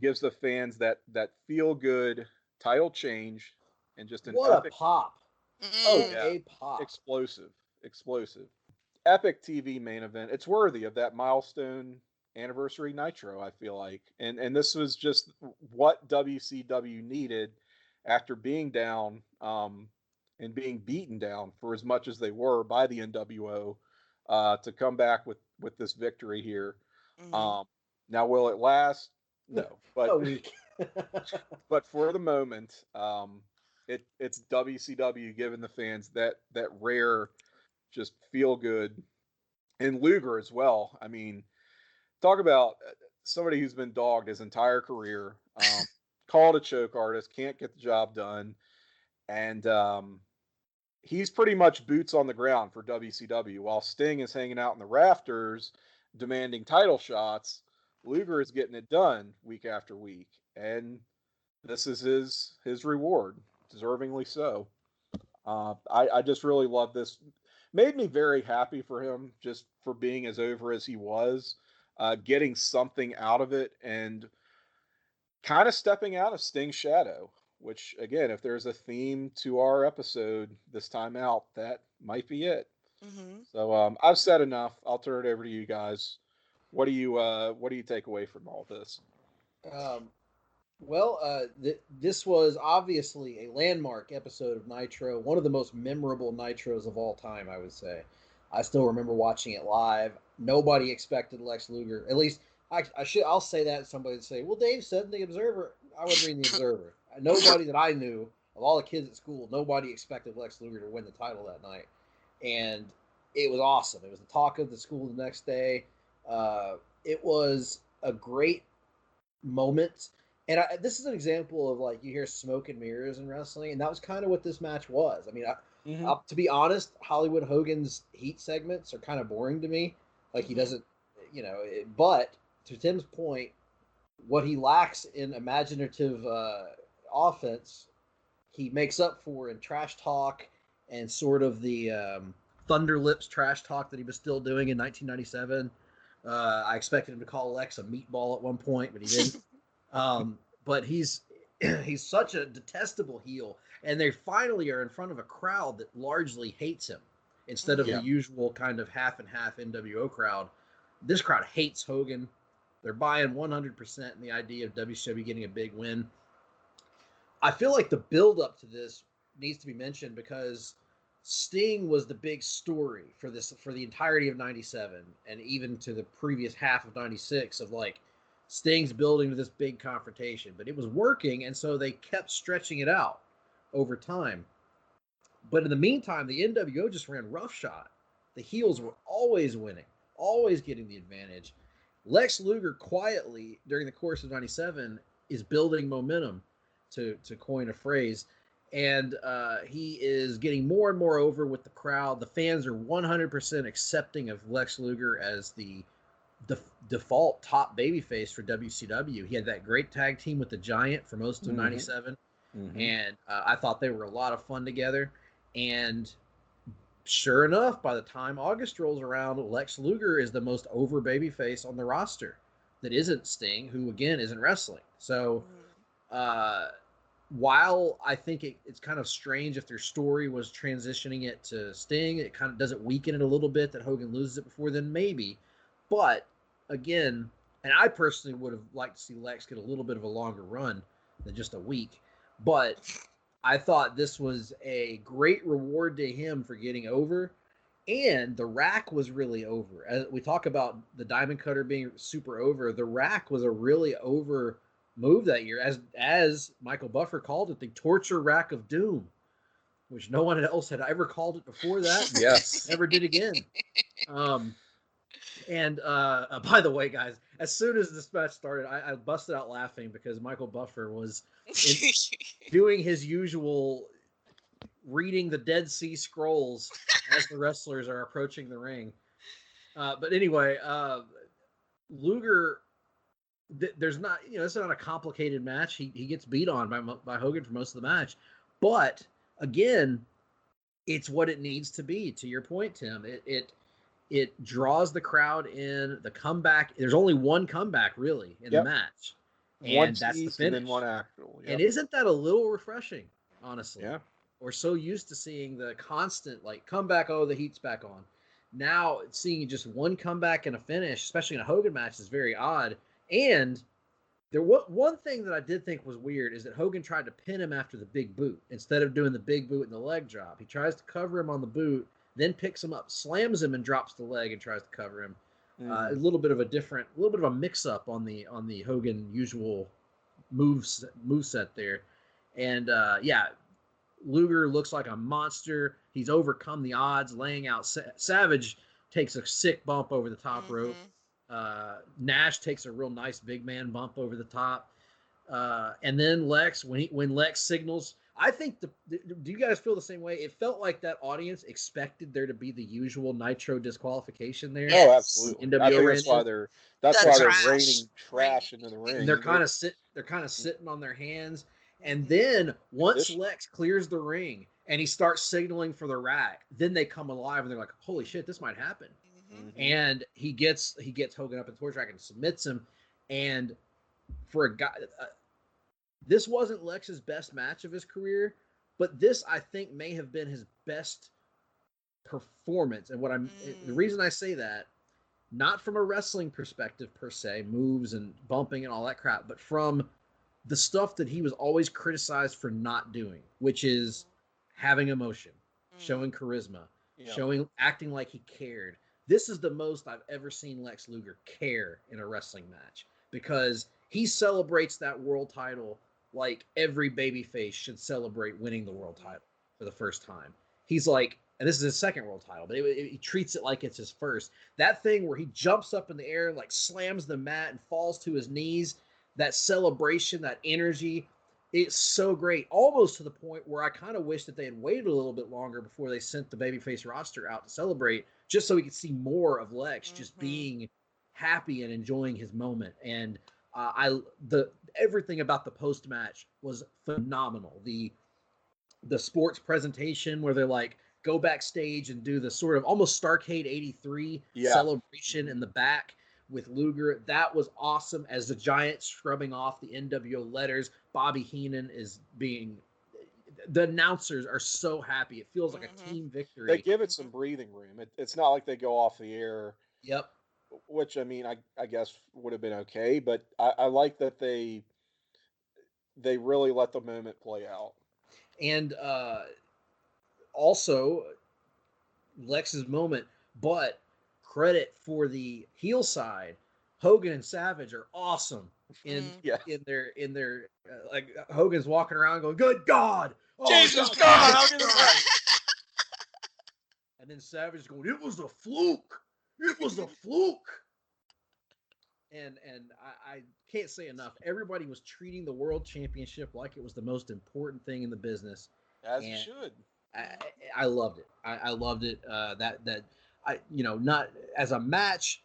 S4: Gives the fans that feel good title change and just an
S5: What a
S4: epic.
S5: pop!
S4: Oh
S5: What
S3: Mm.
S4: yeah,
S5: a pop!
S4: explosive, epic TV main event. It's worthy of that milestone anniversary Nitro. I feel like, and this was just what WCW needed after being down and being beaten down for as much as they were by the NWO, to come back with this victory here.
S3: Mhm.
S4: Um, Now, will it last? No,
S5: A week.
S4: but for the moment, it's WCW giving the fans that rare, just feel good, and Luger as well. I mean, talk about somebody who's been dogged his entire career, called a choke artist, can't get the job done, and he's pretty much boots on the ground for WCW. While Sting is hanging out in the rafters demanding title shots, Luger is getting it done week after week, and this is his reward, deservingly so. I just really love this. Made me very happy for him, just for being as over as he was, getting something out of it, and kind of stepping out of Sting's shadow. Which, again, if there's a theme to our episode this time out, that might be it.
S3: Mm-hmm.
S4: So I've said enough. I'll turn it over to you guys. What do you take away from all this?
S5: This was obviously a landmark episode of Nitro, one of the most memorable Nitros of all time, I would say. I still remember watching it live. Nobody expected Lex Luger. At least I'll say that. Somebody would say, "Well, Dave said in the Observer." I was reading the Observer. Nobody that I knew of all the kids at school, nobody expected Lex Luger to win the title that night, and it was awesome. It was the talk of the school the next day. It was a great moment. And this is an example of, like, you hear smoke and mirrors in wrestling, and that was kind of what this match was. I mean, to be honest, Hollywood Hogan's heat segments are kind of boring to me. Like, he doesn't, but to Tim's point, what he lacks in imaginative offense, he makes up for in trash talk and sort of the Thunder Lips trash talk that he was still doing in 1997. I expected him to call Lex a meatball at one point, but he didn't. But he's such a detestable heel, and they finally are in front of a crowd that largely hates him instead of the usual kind of half and half NWO crowd. This crowd hates Hogan. They're buying 100% in the idea of WCW getting a big win. I feel like the build up to this needs to be mentioned because Sting was the big story for the entirety of 97 and even to the previous half of 96 of, like, Sting's building to this big confrontation, but it was working, and so they kept stretching it out over time. But in the meantime, the NWO just ran roughshod. The heels were always winning, always getting the advantage. Lex Luger quietly, during the course of 97, is building momentum, to coin a phrase, and he is getting more and more over with the crowd. The fans are 100% accepting of Lex Luger as the default top babyface for WCW. He had that great tag team with the Giant for most of 97, and I thought they were a lot of fun together. And sure enough, by the time August rolls around, Lex Luger is the most over babyface on the roster that isn't Sting, who, again, isn't wrestling. So while I think it's kind of strange if their story was transitioning it to Sting, it kind of doesn't weaken it a little bit that Hogan loses it before then, maybe. But, again, and I personally would have liked to see Lex get a little bit of a longer run than just a week. But I thought this was a great reward to him for getting over. And the Rack was really over. As we talk about the Diamond Cutter being super over, the Rack was a really over move that year. As Michael Buffer called it, the Torture Rack of Doom, which no one else had ever called it before that.
S4: Yes.
S5: Never did again. And by the way, guys, as soon as this match started, I busted out laughing because Michael Buffer was doing his usual reading the Dead Sea Scrolls as the wrestlers are approaching the ring. But anyway, Luger, there's not, it's not a complicated match. He gets beat on by Hogan for most of the match. But, again, it's what it needs to be, to your point, Tim. It draws the crowd in. The comeback, there's only one comeback, really, in the match. And
S4: one
S5: that's the finish.
S4: And then one actual.
S5: And isn't that a little refreshing, honestly?
S4: Yeah.
S5: We're so used to seeing the constant, like, comeback, the heat's back on. Now, seeing just one comeback and a finish, especially in a Hogan match, is very odd. And one thing that I did think was weird is that Hogan tried to pin him after the big boot instead of doing the big boot and the leg drop. He tries to cover him on the boot, then picks him up, slams him, and drops the leg and tries to cover him. A little bit of a mix-up on the Hogan usual move set there. And Luger looks like a monster. He's overcome the odds, laying out. Savage takes a sick bump over the top rope. Nash takes a real nice big man bump over the top. And then Lex, when Lex signals, I think do you guys feel the same way? It felt like that audience expected there to be the usual Nitro disqualification there.
S4: Oh,
S3: Yes.
S4: absolutely. I
S5: NWO
S4: think
S5: ran in.
S4: that's
S3: The
S4: why they're
S3: trash.
S4: raining trash into the
S5: And
S4: ring.
S5: they're kind of sitting on their hands. And
S3: Mhm.
S5: then once
S4: Condition.
S5: Lex clears the ring and he starts signaling for the rack, then they come alive and they're like, "Holy shit, this might happen!"
S3: Mhm.
S5: And he gets Hogan up in the torch rack and submits him. And for a guy, this wasn't Lex's best match of his career, but this I think may have been his best performance. And the reason I say that, not from a wrestling perspective per se, moves and bumping and all that crap, but from the stuff that he was always criticized for not doing, which is having emotion, showing charisma, acting like he cared. This is the most I've ever seen Lex Luger care in a wrestling match, because he celebrates that world title like every babyface should celebrate winning the world title for the first time. He's like, and this is his second world title, but he treats it like it's his first. That thing where he jumps up in the air, like slams the mat and falls to his knees, that celebration, that energy, it's so great. Almost to the point where I kind of wish that they had waited a little bit longer before they sent the babyface roster out to celebrate, just so we could see more of Lex just being happy and enjoying his moment. And everything about the post match was phenomenal. The sports presentation where they're like, go backstage and do the sort of almost Starrcade 83 celebration in the back with Luger. That was awesome. As the Giant scrubbing off the NWO letters, Bobby Heenan is being... The announcers are so happy. It feels like a team victory.
S4: They give it some breathing room. It's not like they go off the air.
S5: Yep.
S4: Which, I mean, I guess would have been okay, but I like that they really let the moment play out.
S5: And also Lex's moment, but credit for the heel side. Hogan and Savage are awesome in their like Hogan's walking around going, "Good God,
S4: Jesus God, Hogan!"
S5: And then Savage is going, "It was a fluke. It was a fluke." And I can't say enough. Everybody was treating the world championship like it was the most important thing in the business.
S4: As you should.
S5: I loved it. I loved it. Not as a match,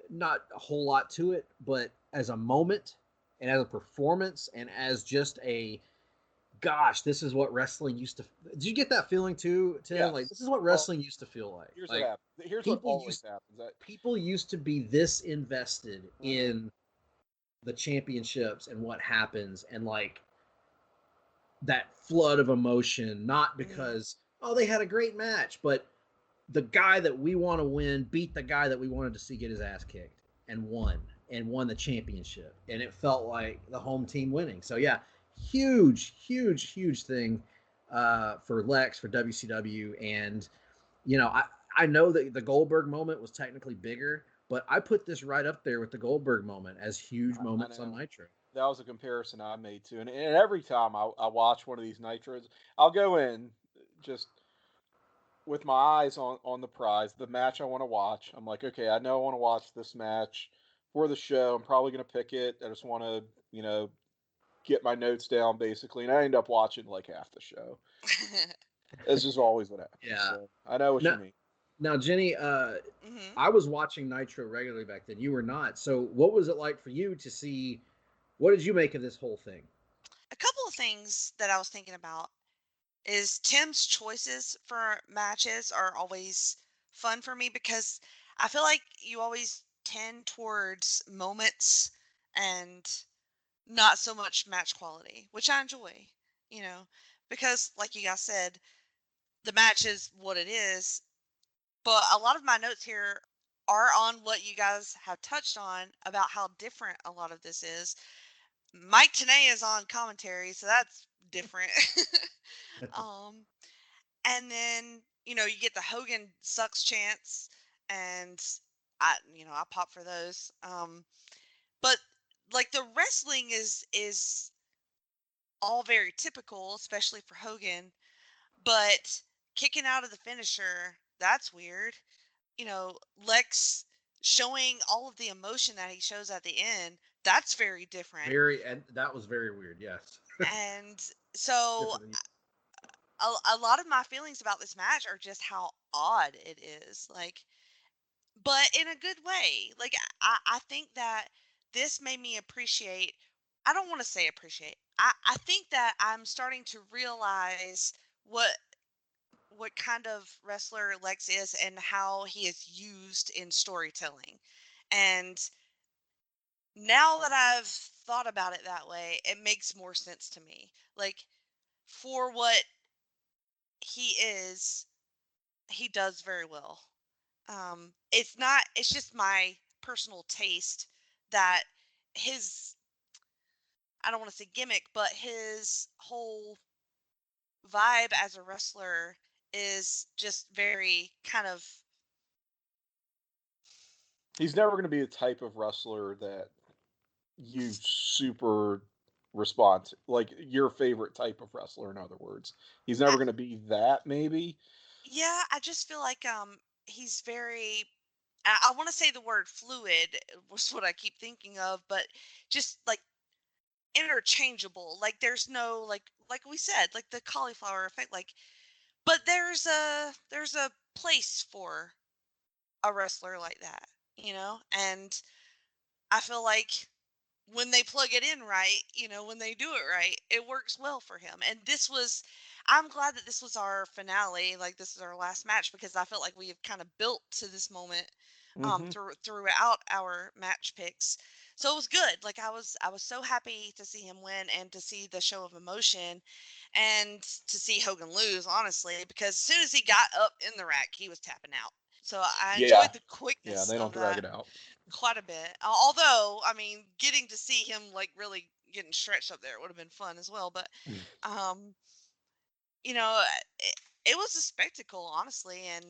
S5: not a whole lot to it, but as a moment and as a performance and as just a, gosh, this is what wrestling used to... Did you get that feeling too, Tim?
S4: Yes.
S5: Like, this is what wrestling used to feel like.
S4: Here's
S5: like,
S4: what happens. Here's what always happens.
S5: People used to be this invested in the championships and what happens, and like that flood of emotion, not because, oh, they had a great match, but the guy that we want to win beat the guy that we wanted to see get his ass kicked and won the championship. And it felt like the home team winning. So yeah, huge thing for Lex, for WCW. And, I know that the Goldberg moment was technically bigger, but I put this right up there with the Goldberg moment as huge moments on Nitro.
S4: That was a comparison I made too. And every time I watch one of these Nitros, I'll go in just with my eyes on the prize, the match I want to watch. I'm like, okay, I know I want to watch this match for the show. I'm probably going to pick it. I just want to, get my notes down basically. And I end up watching like half the show. It's just always what happens.
S5: Yeah.
S4: So I know what you mean.
S5: Now, Jenny, I was watching Nitro regularly back then. You were not. So what was it like for you to see? What did you make of this whole thing?
S3: A couple of things that I was thinking about is Tim's choices for matches are always fun for me, because I feel like you always tend towards moments and not so much match quality, which I enjoy, because like you guys said, the match is what it is. But a lot of my notes here are on what you guys have touched on about how different a lot of this is. Mike Tenay is on commentary, so that's different. And then, you get the Hogan sucks chants, and I pop for those. But like the wrestling is all very typical, especially for Hogan, but kicking out of the finisher, that's weird. Lex showing all of the emotion that he shows at the end, That's very different.
S5: And that was very weird. Yes.
S3: And so
S5: Different than
S3: a lot of my feelings about this match are just how odd it is. Like, but in a good way. Like, I think that this made me appreciate, I don't want to say appreciate. I think that I'm starting to realize what kind of wrestler Lex is and how he is used in storytelling. And now that I've thought about it that way, it makes more sense to me. Like, for what he is, he does very well. It's not, it's just my personal taste that his, I don't want to say gimmick, but his whole vibe as a wrestler is just very kind of,
S4: He's never going to be the type of wrestler that you super respond to, like your favorite type of wrestler. In other words, he's never going to be that. Maybe.
S3: yeah, I just feel like he's very, I want to say the word fluid was what I keep thinking of, but just like interchangeable. Like there's no like we said, like the cauliflower effect, like, but there's a place for a wrestler like that, you know? And I feel like when they plug it in right, you know, when they do it right, it works well for him. And I'm glad that this was our finale, like this is our last match, because I felt like we have kind of built to this moment
S4: Mm-hmm.
S3: throughout our match picks. So it was good. Like I was so happy to see him win and to see the show of emotion and to see Hogan lose, honestly, because as soon as he got up in the rack, he was tapping out. So I
S4: Yeah.
S3: enjoyed the
S4: Yeah.
S3: quickness
S4: They don't
S3: of
S4: drag
S3: that
S4: it out.
S3: quite a bit. Although, I mean, getting to see him like really getting stretched up there would have been fun as well. But, um, you know, it was a spectacle, honestly, and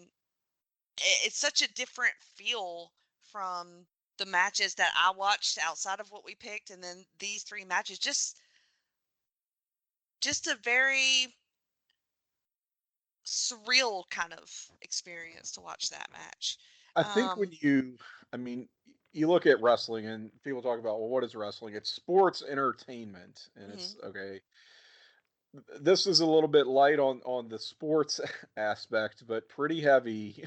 S3: it's such a different feel from the matches that I watched outside of what we picked, and then these three matches. Just a very surreal kind of experience to watch that match.
S4: I think when
S3: Um,
S4: I mean, you look at wrestling and people talk about, well, what is wrestling? It's sports entertainment, and
S3: mhm.
S4: it's okay. This is a little bit light on the sports aspect, but pretty heavy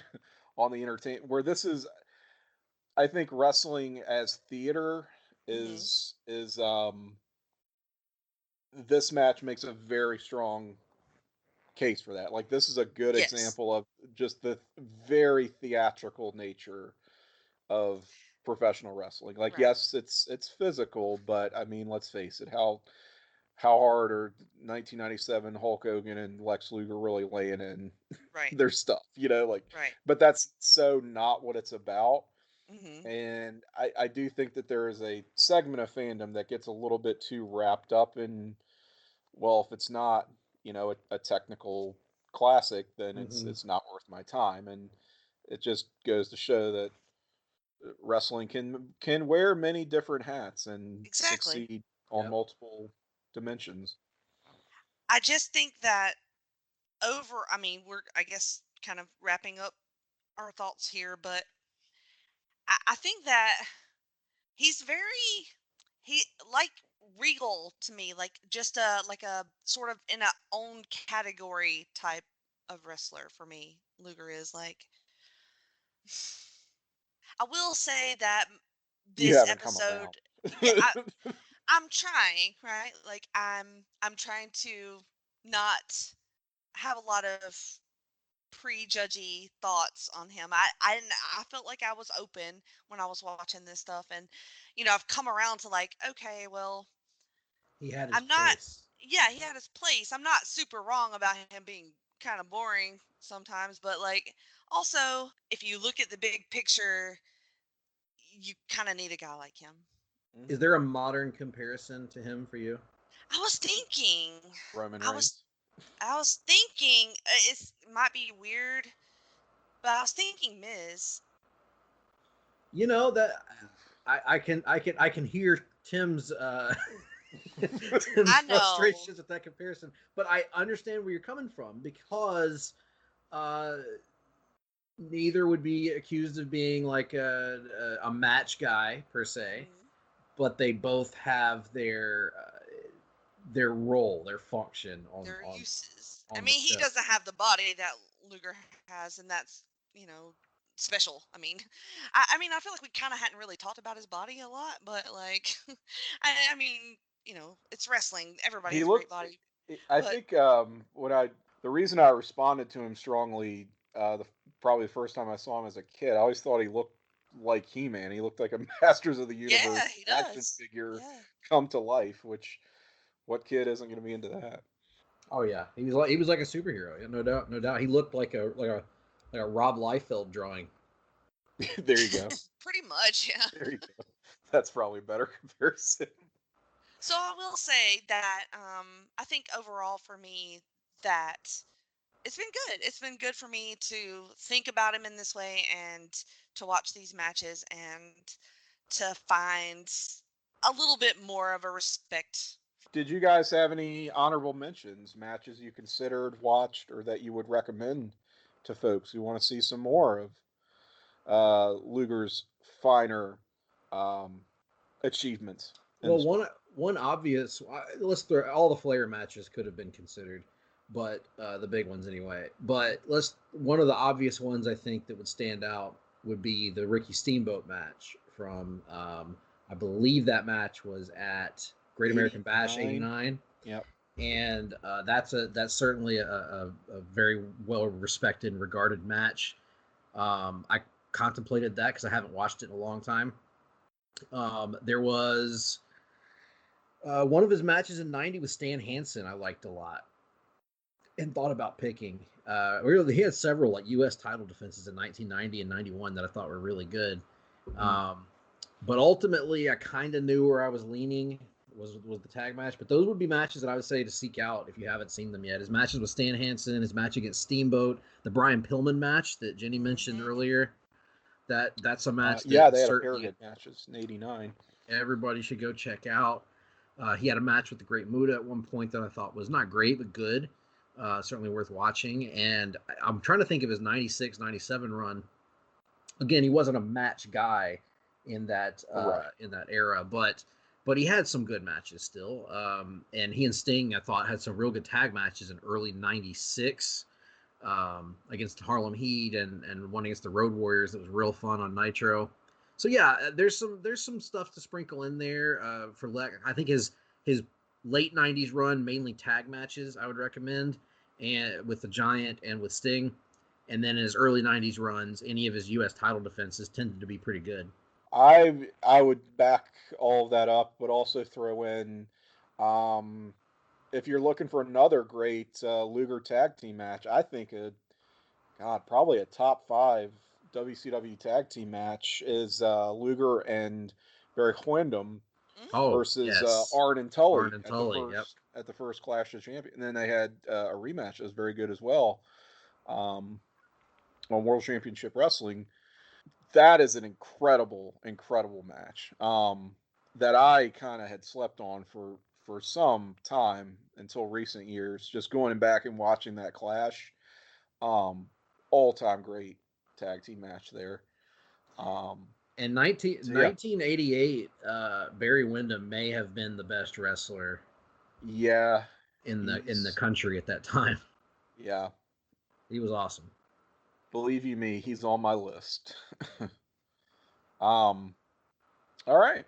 S4: on the entertainment. Where this is, I think wrestling as theater
S3: Mhm.
S4: is this match makes a very strong case for that. Like this is a good
S3: Yes.
S4: example of just the very theatrical nature of professional wrestling. Like
S3: Right.
S4: yes, it's physical, but I mean, let's face it, how hard are 1997 Hulk Hogan and Lex Luger really laying in
S3: Right.
S4: their stuff, you know, like,
S3: Right.
S4: but that's so not what it's about.
S3: Mhm.
S4: And I do think that there is a segment of fandom that gets a little bit too wrapped up in, well, if it's not, a technical classic, then
S5: Mm-hmm.
S4: it's not worth my time. And it just goes to show that wrestling can wear many different hats and
S3: Exactly.
S4: succeed on
S5: Yep.
S4: multiple dimensions.
S3: I just think that I mean, we're, I guess, kind of wrapping up our thoughts here, but I think that he's very, he, like, regal to me, like, just like a sort of in a own category type of wrestler for me. Luger is like, I will say that
S4: You
S3: this
S4: haven't come around.
S3: episode, yeah, I'm trying, right? Like, I'm trying to not have a lot of prejudgy thoughts on him. I felt like I was open when I was watching this stuff, and I've come around to like, okay, well,
S5: He had his
S3: I'm not.
S5: place.
S3: Yeah, he had his place. I'm not super wrong about him being kind of boring sometimes, but like, also, if you look at the big picture, you kind of need a guy like him.
S5: Is
S4: Mhm.
S5: there a modern comparison to him for you?
S3: I was thinking,
S4: Roman
S3: I was
S4: Reigns.
S3: I was thinking, it might be weird, but I was thinking Miz.
S5: You know that I can hear Tim's Tim's
S3: I know.
S5: frustrations with that comparison, but I understand where you're coming from because uh, neither would be accused of being like a match guy per se,
S3: Mhm.
S5: but they both have their role, their function
S3: Their uses. I
S5: on the
S3: mean, he
S5: show.
S3: doesn't have the body that Luger has, and that's, special. I mean, I feel like we kind of hadn't really talked about his body a lot, but like, I mean, it's wrestling. Everybody
S4: He
S3: has a great
S4: looked.
S3: body,
S4: I
S3: but
S4: think the reason I responded to him strongly, probably the first time I saw him as a kid, I always thought he looked like He-Man. He looked like a Masters of the
S3: yeah,
S4: Universe
S3: he
S4: action
S3: does.
S4: figure
S3: Yeah.
S4: come to life. Which, what kid isn't going to be into that?
S5: Oh yeah, he was like a superhero. Yeah, no doubt, no doubt. He looked like a Rob Liefeld drawing.
S4: There you go.
S3: Pretty much, yeah.
S4: There you go. That's probably a better comparison.
S3: So I will say that I think overall for me that it's been good. It's been good for me to think about him in this way and to watch these matches and to find a little bit more of a respect.
S4: Did you guys have any honorable mentions, matches you considered, watched, or that you would recommend to folks who want to see some more of Luger's finer um, achievements in
S5: Well,
S4: the sport?
S5: one obvious. Let's throw all the Flair matches could have been considered, but the big ones anyway. But one of the obvious ones I think that would stand out would be the Ricky Steamboat match from. I believe that match was at Great American Bash
S4: 89.
S5: '89.
S4: Yep.
S5: And that's certainly a very well respected and regarded match. I contemplated that because I haven't watched it in a long time. There was one of his matches in '90 with Stan Hansen I liked a lot and thought about picking. He had several like U.S. title defenses in 1990 and '91 that I thought were really good. But ultimately, I kind of knew where I was leaning was the tag match. But those would be matches that I would say to seek out if you haven't seen them yet. His matches with Stan Hansen, his match against Steamboat, the Brian Pillman match that Jenny mentioned earlier. That's a match
S4: Yeah,
S5: that
S4: they had a pair of
S5: certainly
S4: good matches in '89.
S5: everybody should go check out. He had a match with the Great Muta at one point that I thought was not great, but good. Certainly worth watching. And I'm trying to think of his 96, 97 run. Again, he wasn't a match guy in that era, but he had some good matches still. And he and Sting, I thought, had some real good tag matches in early '96 against Harlem Heat and one against the Road Warriors that was real fun on Nitro. So yeah, there's some stuff to sprinkle in there for Lex. I think his late '90s run, mainly tag matches, I would recommend, and with the Giant and with Sting. And then his early '90s runs, any of his U.S. title defenses tended to be pretty good.
S4: I would back all of that up, but also throw in, if you're looking for another great Luger tag team match, I think probably a top 5 WCW tag team match is Luger and Barry Windham
S5: Oh
S4: versus
S5: yes,
S4: Arn and Tully
S5: Arn and Tully. Yep.
S4: at the first Clash of Champions. And then they had a rematch that was very good as well on World Championship Wrestling. That is an incredible, incredible match that I kind of had slept on for some time until recent years. Just going back and watching that Clash, all time great tag team match there.
S5: In
S4: So yeah,
S5: 1988, Barry Windham may have been the best wrestler
S4: yeah,
S5: in the country at that time.
S4: yeah.
S5: He was awesome.
S4: Believe you me, he's on my list. All right,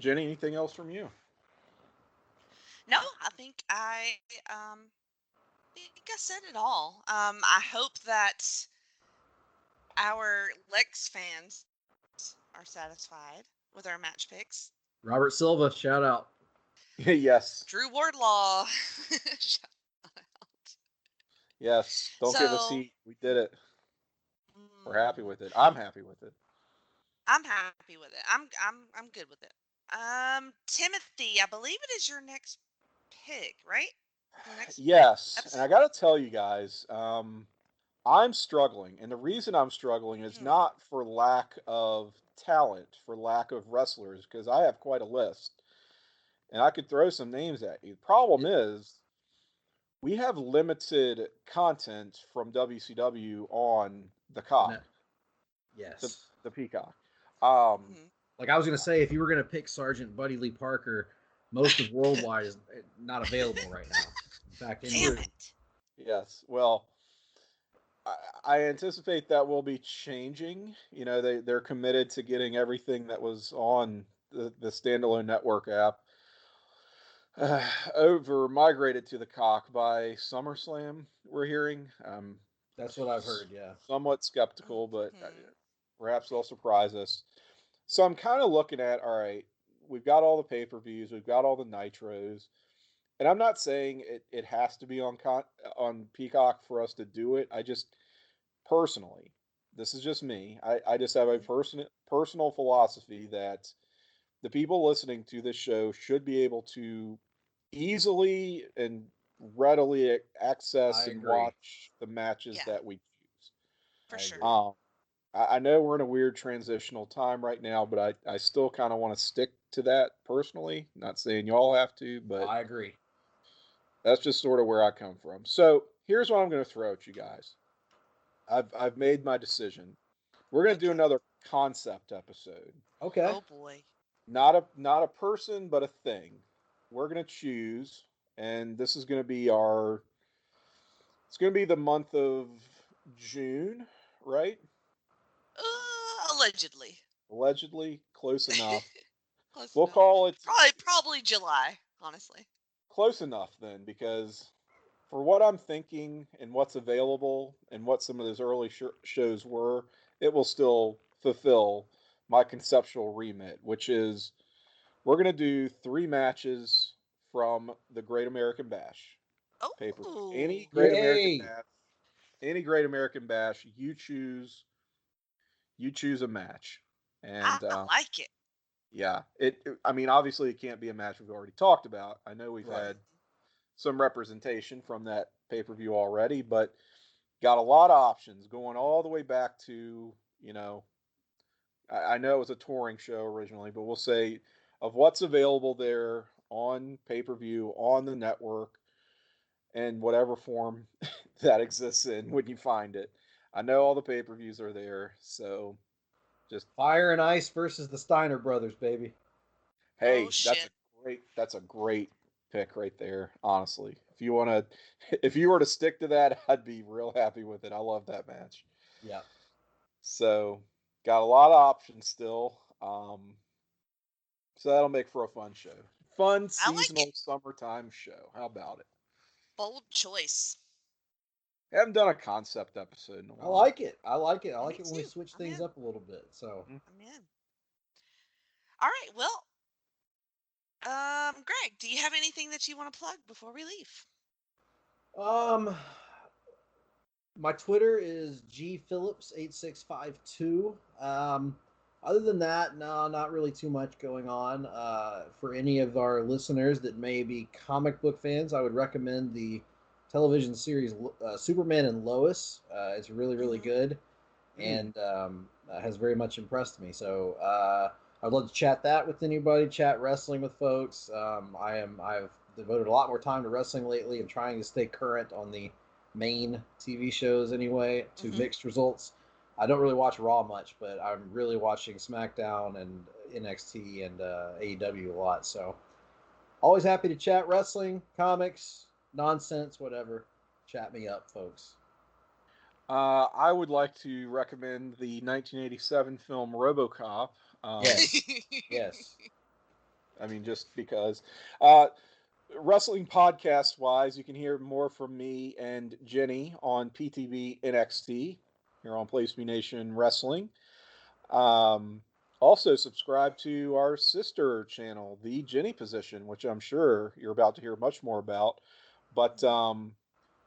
S4: Jenny. Anything else from you?
S3: No, I think I said it all. I hope that our Lex fans are satisfied with our match picks.
S5: Robert Silva, shout out.
S4: Yes,
S3: Drew Wardlaw.
S4: yes. Don't give us
S3: So,
S4: heat. We did it. We're happy
S3: mm,
S4: with it. I'm happy with it.
S3: I'm happy with it. I'm good with it. Timothy, I believe it is your next pick, right? Your next
S4: Yes, and I
S3: episode.
S4: got to tell you guys, I'm struggling, and the reason I'm struggling is
S3: Mm,
S4: not for lack of talent, for lack of wrestlers, because I have quite a list, and I could throw some names at you. Problem is, we have limited content from WCW on the
S5: No.
S4: cock, the
S5: Yes.
S4: the Peacock. Um,
S3: mm-hmm.
S5: Like I was going to say, if you were going to pick Sergeant Buddy Lee Parker, most of Worldwide is not available right now. In fact,
S3: Damn it.
S4: Yes. Well, I anticipate that will be changing. You know, they're committed to getting everything that was on the standalone network app over migrated to the cock by SummerSlam. We're hearing.
S5: That's what I've heard. Yeah.
S4: Somewhat skeptical, but
S3: Mhm.
S4: perhaps they'll surprise us. So I'm kind of looking at, all right, we've got all the pay-per-views, we've got all the nitros, and I'm not saying it has to be on Peacock for us to do it. I just personally, this is just me. I just have a personal philosophy that the people listening to this show should be able to easily and readily access
S5: I
S4: and
S5: agree.
S4: watch the matches
S3: Yeah,
S4: that we choose.
S3: for
S5: I
S3: sure.
S5: agree.
S4: I know we're in a weird transitional time right now, but I still kind of want to stick to that personally. Not saying y'all have to, but
S5: I agree.
S4: that's just sort of where I come from. So here's what I'm going to throw at you guys. I've made my decision. We're going to do
S3: Okay.
S4: another concept episode.
S5: Okay.
S3: Oh boy.
S4: Not a person, but a thing. We're going to choose, and this is going to be our. It's going to be the month of June, right?
S3: Allegedly.
S4: Allegedly, close enough.
S3: Close
S4: We'll
S3: enough.
S4: call it
S3: Probably July, honestly.
S4: close enough then, because for what I'm thinking and what's available and what some of those early shows were, it will still fulfill my conceptual remit, which is we're going to do 3 matches from the Great American Bash pay per view.
S3: Oh,
S5: Yay.
S4: Any Great American Bash, you choose a match,
S3: I
S4: and
S3: like it.
S4: yeah, I mean, obviously, it can't be a match we've already talked about. I know we've
S5: Right.
S4: had some representation from that pay per view already, but got a lot of options going all the way back to, you know, I know it was a touring show originally, but we'll say of what's available there on pay per view, on the network, and whatever form that exists in when you find it. I know all the pay per views are there, so just
S5: Fire and Ice versus the Steiner Brothers, baby.
S3: Oh
S4: hey,
S3: shit.
S4: that's a great pick right there, honestly. If you want to if you were to stick to that, I'd be real happy with it. I love that match.
S5: Yeah.
S4: So, got a lot of options still. So that'll make for a fun show. Fun
S3: I like it.
S4: seasonal summertime show. How about it?
S3: Bold choice.
S4: Haven't done a concept episode in a
S5: I
S4: while.
S5: like it. I like it. I like
S3: Me
S5: it when we
S3: too.
S5: switch
S3: I'm
S5: things
S3: in.
S5: up a little bit. So,
S3: I'm in. All right. Well, Greg, do you have anything that you want to plug before we leave?
S5: um, my Twitter is gphillips8652. Other than that, no, not really too much going on. For any of our listeners that may be comic book fans, I would recommend the television series Superman and Lois. It's really, really
S3: Mm-hmm.
S5: good, and has very much impressed me. So I'd love to chat that with anybody, chat wrestling with folks. I've devoted a lot more time to wrestling lately and trying to stay current on the main TV shows anyway, to
S3: Mm-hmm.
S5: mixed results. I don't really watch Raw much, but I'm really watching SmackDown and NXT and AEW a lot. So always happy to chat wrestling, comics, nonsense, whatever. Chat me up, folks.
S4: I would like to recommend the 1987 film RoboCop.
S5: Yes, yes.
S4: I mean, just because. Uh, Wrestling podcast wise, you can hear more from me and Jenny on PTB NXT here on Place Me Nation Wrestling. Um, Also, subscribe to our sister channel, The Jenny Position, which I'm sure you're about to hear much more about. But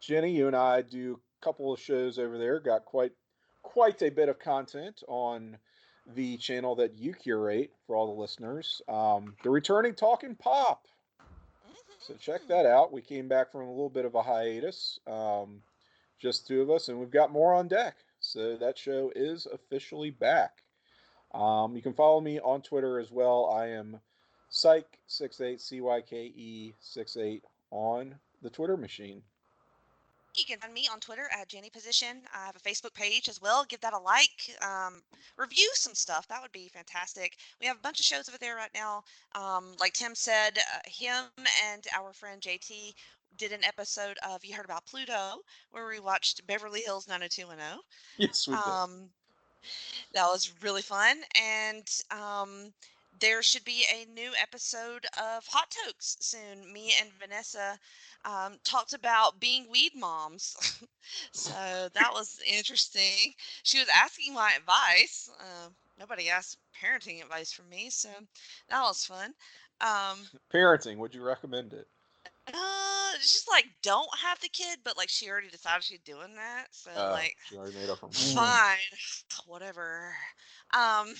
S4: Jenny, you and I do a couple of shows over there. Got quite a bit of content on the channel that you curate for all the listeners. The returning Talking Pop. So check
S3: Mm-hmm.
S4: that out. We came back from a little bit of a hiatus, just 2 of us, and we've got more on deck. So that show is officially back. You can follow me on Twitter as well. I am Cyke68, CYKE 68 on the Twitter machine.
S3: You can find me on Twitter at Jenny Position. I have a Facebook page as well. Give that a like. Review some stuff. That would be fantastic. We have a bunch of shows over there right now. Like Tim said, him and our friend JT did an episode of You Heard About Pluto, where we watched Beverly Hills 90210.
S4: Yes, we did.
S3: That was really fun. And there should be a new episode of Hot Tokes soon. Me and Vanessa talked about being weed moms. So that was interesting. She was asking my advice. Nobody asked parenting advice from me, so that was fun.
S4: Parenting, would you recommend it?
S3: It's just like don't have the kid, but like she already decided she's doing that, so like
S4: She already made up her mind.
S3: fine, whatever. Um,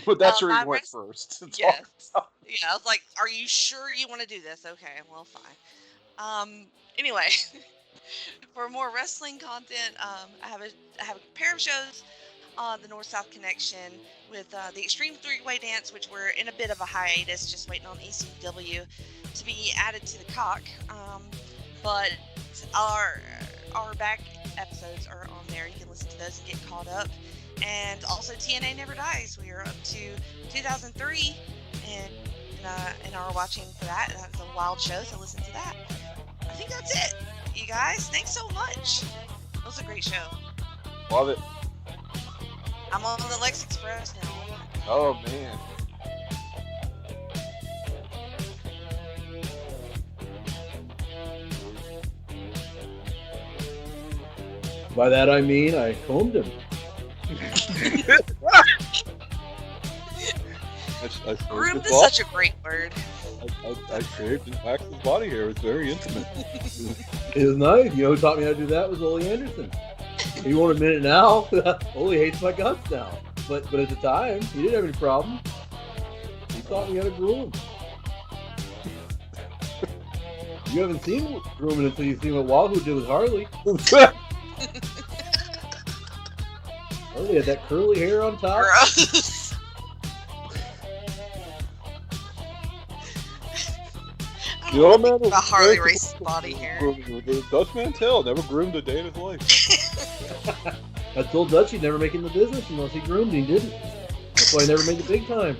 S4: But that's where
S3: my
S4: you went
S3: rest-
S4: first. to talk
S3: yes,
S4: about.
S3: yeah. I was like, "Are you sure you want to do this?" Okay, well, fine. Anyway, for more wrestling content, I have a pair of shows on the North South Connection with the Extreme Three-Way Dance, which we're in a bit of a hiatus, just waiting on ECW to be added to the cock. But our back episodes are on there. You can listen to those and get caught up. And also TNA Never Dies. We are up to 2003 and are watching for that. That's a wild show, so listen to that. I think that's it, you guys. Thanks so much. It was a great show.
S4: Love it.
S3: I'm on the Lex Express now.
S4: Oh, man.
S5: By that I mean I combed him.
S3: Groomed is such a great word.
S4: I shaved and waxed his body hair. It's very intimate.
S5: It was nice. You know who taught me how to do that was Ole Anderson. He won't admit it now. Ole hates my guts now. But at the time, he didn't have any problem. He taught me how to groom. You haven't seen grooming until you've seen what Wahoo did with Harley. Harley had that curly hair on top.
S3: Gross.
S4: You know, man,
S3: The Harley Race's body hair.
S4: The Dutch Mantel never groomed a day in his life.
S5: I told Dutch he'd never make it in the business unless he groomed. He didn't. That's why he never made the big time.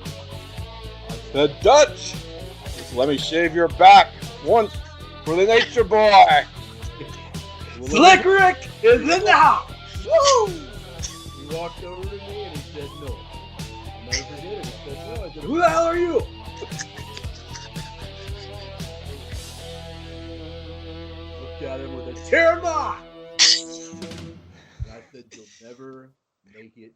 S4: The Dutch! Just let me shave your back once for the Nature Boy!
S5: Slick Rick is in the house! Woo! He walked over to me and he said no. I'll never forget it. He said no. I said, who the hell are you? Looked at him with a tear mark! And I said, you'll never make it.